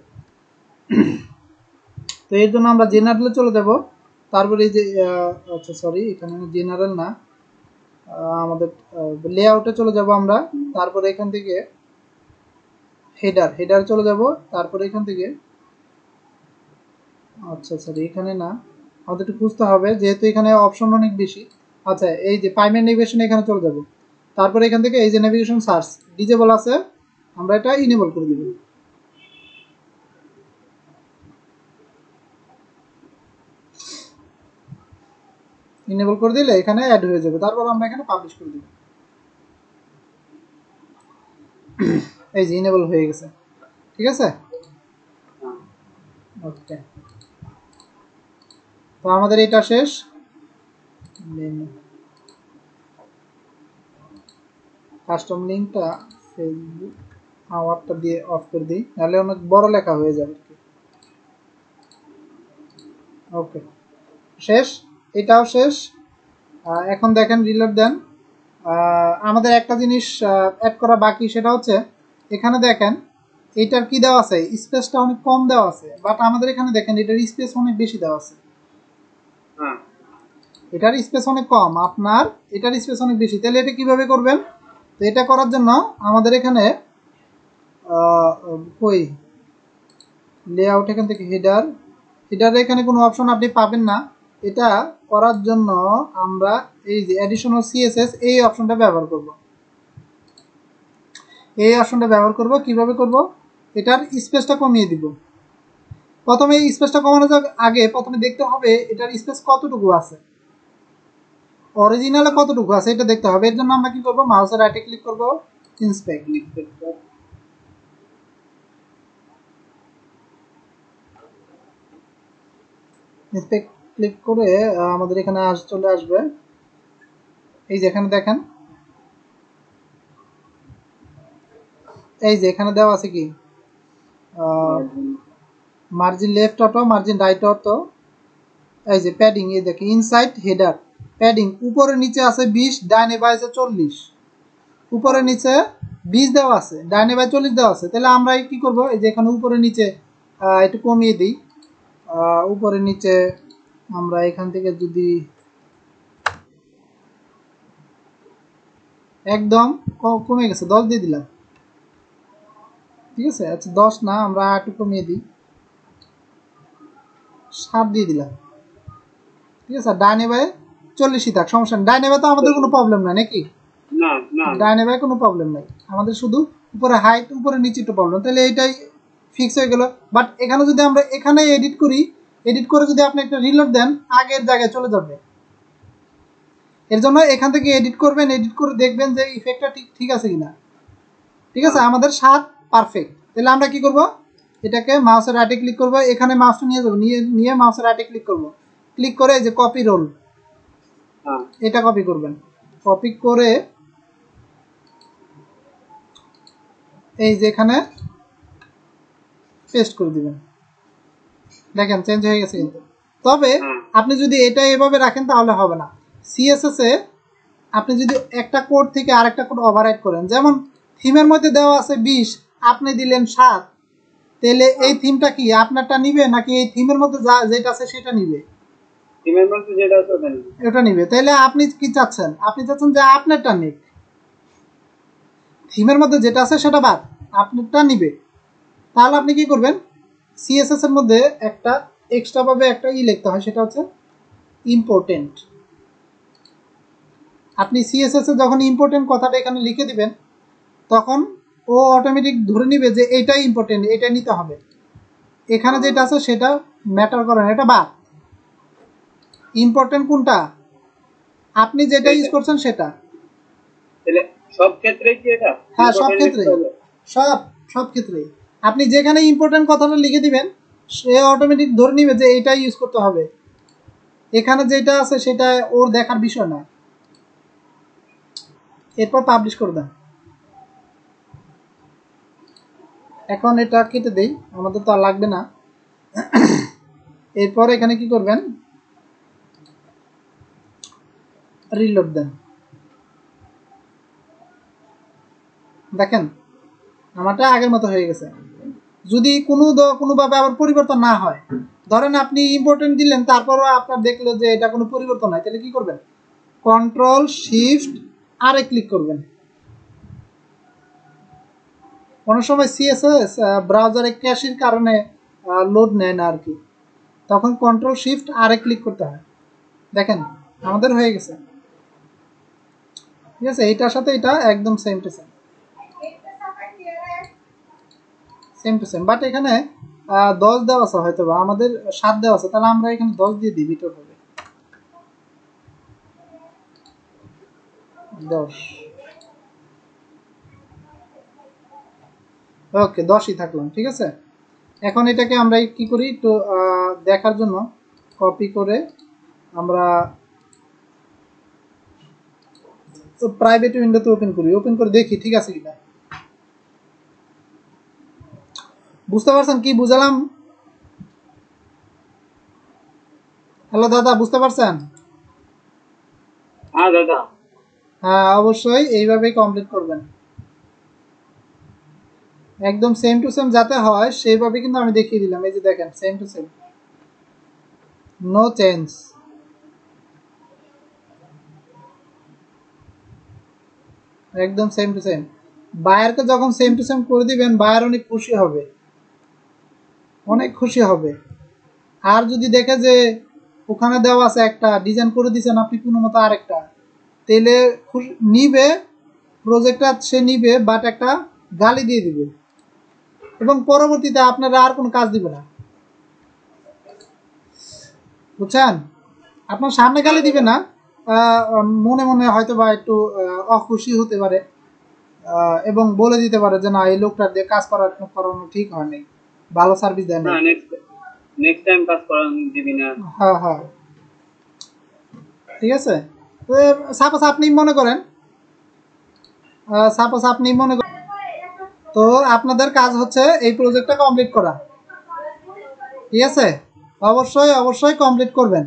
তো এর জন্য আমরা জেনারেলে চলে যাব। তারপরে এই যে আচ্ছা সরি, এখানে জেনারেল না, আমাদের লেআউটে চলে যাব আমরা। তারপরে এখান থেকে হেডার চলে যাব। তারপরে এখান থেকে আচ্ছা সরি, এখানে না, আমাদের একটু খুঁজতে হবে, যেহেতু এখানে অপশন অনেক বেশি। আচ্ছা, এই যে প্রাইমারি নেভিগেশন, এখানে চলে যাব। তারপরে এখান থেকে এই যে নেভিগেশন সার্চ ডিজেবল আছে, আমরা এটা ইনেবল করে দিব। ইনেবল করে দিলে এখানে অ্যাড হয়ে যাবে। তারপর আমরা এখানে পাবলিশ করে দিব। এই যে ইনেবল হয়ে গেছে, ঠিক আছে? ওকে, তো আমাদের এটা শেষ। কাস্টম লিঙ্কটা ফেসবুক আওয়ারটা দিয়ে অফ করে দিই, নাহলে অনেক বড় লেখা হয়ে যাবে। ওকে, শেষ, এটাও শেষ। এখন দেখেন রিলোড দেন। আমাদের একটা জিনিস অ্যাড করা বাকি, সেটা হচ্ছে এখানে দেখেন এটার কি দেওয়া আছে, স্পেসটা অনেক কম দেওয়া আছে, বাট আমাদের এখানে দেখেন এটার স্পেস অনেক বেশি দেওয়া আছে। হ্যাঁ এটার স্পেস অনেক কম, আপনার এটার স্পেস অনেক বেশি। তাহলে এটা কিভাবে করবেন? তো এটা করার জন্য আমাদের এখানে কই লেআউট, এখান থেকে হেডার, হেডার এখানে কোনো অপশন আপনি পাবেন না। এটা করার জন্য আমরা এই যে অ্যাডিশনাল সিএসএস এই অপশনটা ব্যবহার করব। এই অপশনটা ব্যবহার করব কিভাবে করব? এটার স্পেসটা কমিয়ে দিব। প্রথমে এই স্পেসটা কমানোর আগে প্রথমে দেখতে হবে এটার স্পেস কতটুকু আছে, অরিজিনালে কতটুকু আছে এটা দেখতে হবে। এর জন্য আমরা কি করব, মাউসের রাইটে ক্লিক করব, ইন্সপেক্ট, ইন্সপেক্ট ক্লিক করে আমাদের এখানে চলে আসবে। এই যে এখানে দেখেন, এই যে এখানে দেওয়া আছে কি margin left auto, margin right auto, এই যে প্যাডিং, এই দেখে ইনসাইড হেডার প্যাডিং উপরে নিচে আছে 20, ডাইনে বাই আছে 40, উপরে নিচে 20 দেওয়া আছে, ডাইনে বাই 40 দেওয়া আছে। তাহলে আমরা কি করব, এই যে এখানে উপরে নিচে একটু কমিয়ে দিই। উপরে নিচে আমরা এখান থেকে যদি একদম কমে গেছে 10 দিয়ে দিলাম, ঠিক আছে। আচ্ছা 10 না, আমরা একটু কমিয়ে দিই, 7 দিয়ে দিলাম, ঠিক আছে। ডাইনে বাই 40ই থাক, সমস্যা নেই। ডাইনে বাই তো আমাদের কোনো প্রবলেম নাই নাকি? না না ডাইনে বাই কোনো প্রবলেম নাই, আমাদের শুধু উপরে হাইট উপরে নিচে একটু প্রবলেম। তাহলে এইটাই ফিক্স হয়ে গেল। বাট এখানে যদি আমরা এখানে এডিট করি, এডিট করে যদি আপনি একটা রিলোড দেন আগের জায়গায় চলে যাবে। এর জন্য এখান থেকে এডিট করবেন, এডিট করে দেখবেন যে ইফেক্টটা ঠিক আছে কিনা। ঠিক আছে, আমাদের 7 পারফেক্ট। তাহলে আমরা কি করব, এটাকে মাউসের রাইটে ক্লিক করব, এখানে মাউসটা নিয়ে যাবো, নিয়ে মাউসের রাইটে ক্লিক করব, ক্লিক করে যে কপি রোল, এটা কপি করবেন। কপি করে এই যে এখানে পেস্ট করে দিবেন। দেখেন চেঞ্জ হয়ে গেছে কিন্তু। তবে আপনি যদি এটা এভাবে রাখেন তাহলে হবে না। সিএসএস এ আপনি যদি একটা কোড থেকে আরেকটা কোড ওভাররাইট করেন, যেমন থিমের মধ্যে দেওয়া আছে 20, আপনি দিলেন 7, তাহলে এই থিমটা কি আপনারটা নিবে নাকি এই থিমের মধ্যে যেটা আছে সেটা নিবে? থিমের মধ্যে যেটা আছে ওটা নিবে। তাহলে আপনি কি চাচ্ছেন? আপনি চাচ্ছেন যে আপনারটা নিক, থিমের মধ্যে যেটা আছে সেটা বাদ, আপনারটা নিবে। তাহলে আপনি কি করবেন, সিএসএস এর মধ্যে একটা এক্সট্রা ভাবে একটা লিখতে হয়, সেটা হচ্ছে ইম্পর্টেন্ট। আপনি সিএসএস এ যখন ইম্পর্টেন্ট কথাটা এখানে লিখে দিবেন, তখন ও অটোমেটিক ধরে নিবে যে এটাই ইম্পর্টেন্ট, এটা নিতে হবে। এখানে যেটা আছে সেটা ম্যাটার করে না, এটা বাদ। ইম্পর্টেন্ট কোনটা, আপনি যেটা ইউজ করছেন সেটা। তাহলে সব ক্ষেত্রেই কি এটা? হ্যাঁ সব ক্ষেত্রে, সব ক্ষেত্রে আপনি যেখানে ইম্পর্টেন্ট কথাটা লিখে দিবেন, সে অটোমেটিক ধরে নিবে যে এটাই ইউজ করতে হবে। এখানে যেটা আছে সেটা ওর দেখার বিষয় না। এরপর পাবলিশ করে দেন। এখন এটা কেটে দেই, আমাদের তো আর লাগবে না। এরপর এখানে কি করবেন, রিলোড দেন। দেখেন আমারটা আগের মতো হয়ে গেছে। যদি কোনোভাবে আবার পরিবর্তন না হয়, ধরেন আপনি ইম্পর্টেন্ট দিলেন তারপরও আপনার দেখলো যে এটা কোনো পরিবর্তন নাই, তাহলে কি করবেন, কন্ট্রোল শিফট আর ক্লিক করবেন। অনেক সময় সিএসএস ব্রাউজারে ক্যাশের কারণে লোড নেয় না আর কি, তখন কন্ট্রোল শিফট আর ক্লিক করতে হয়। দেখেন আমাদের হয়ে গেছে, ঠিক আছে। এটার সাথে এটা একদম same to same, same to same. But এখানে 10 দেওয়া আছে, হয়তো বা আমাদের 7 দেওয়া আছে, তাহলে আমরা এখানে 10 দিয়ে দিই, বিটর হবে 10। ওকে 10ই থাকলাম, ঠিক আছে। এখন এটাকে আমরা কি করি একটু দেখার জন্য, কপি করে আমরা প্রাইভেট উইন্ডোতে ওপেন করি, ওপেন করে দেখি ঠিক আছে কিনা। বুঝতে পারছেন কি বুঝালাম? হ্যালো দাদা, বুঝতে পারছেন? হ্যাঁ দাদা। হ্যাঁ অবশ্যই এইভাবেই কমপ্লিট করবেন। একদম সেম টু সেম যাতে হয় সেইভাবে কিন্তু আমি দেখিয়ে দিলাম। এই যে দেখেন same to same, no change. একদম সেম টু সেম। বায়ারকে যখন সেম টু সেম করে দিবেন বায়ার অনেক খুশি হবে, অনেক খুশি হবে। আর যদি দেখে যে ওখানে দেওয়া আছে একটা, ডিজাইন করে দিয়েছেন আপনি কোনো মতো আরেকটা, তাহলে নিবে প্রজেক্টটা, সে নিবে বাট একটা গালি দিয়ে দিবে এবং পরবর্তীতে আপনারা আর কোনো কাজ দিবে না, বুঝছেন? আপনার সামনে গালি দিবে না, মনে মনে হয়তো বা একটু অখুশি হতে পারে এবং বলে দিতে পারে যে না, এই লোকটার দিয়ে কাজ করানো ঠিক হয়নি, ভালো সার্ভিস দেয় না। না, নেক্সট টাইম কাজ করান দিবি না। হ্যাঁ হ্যাঁ, ঠিক আছে। তো সাপোজ আপনি মনে করেন, তো আপনাদের কাজ হচ্ছে এই প্রজেক্টটা কমপ্লিট করা, ঠিক আছে? অবশ্যই অবশ্যই কমপ্লিট করবেন।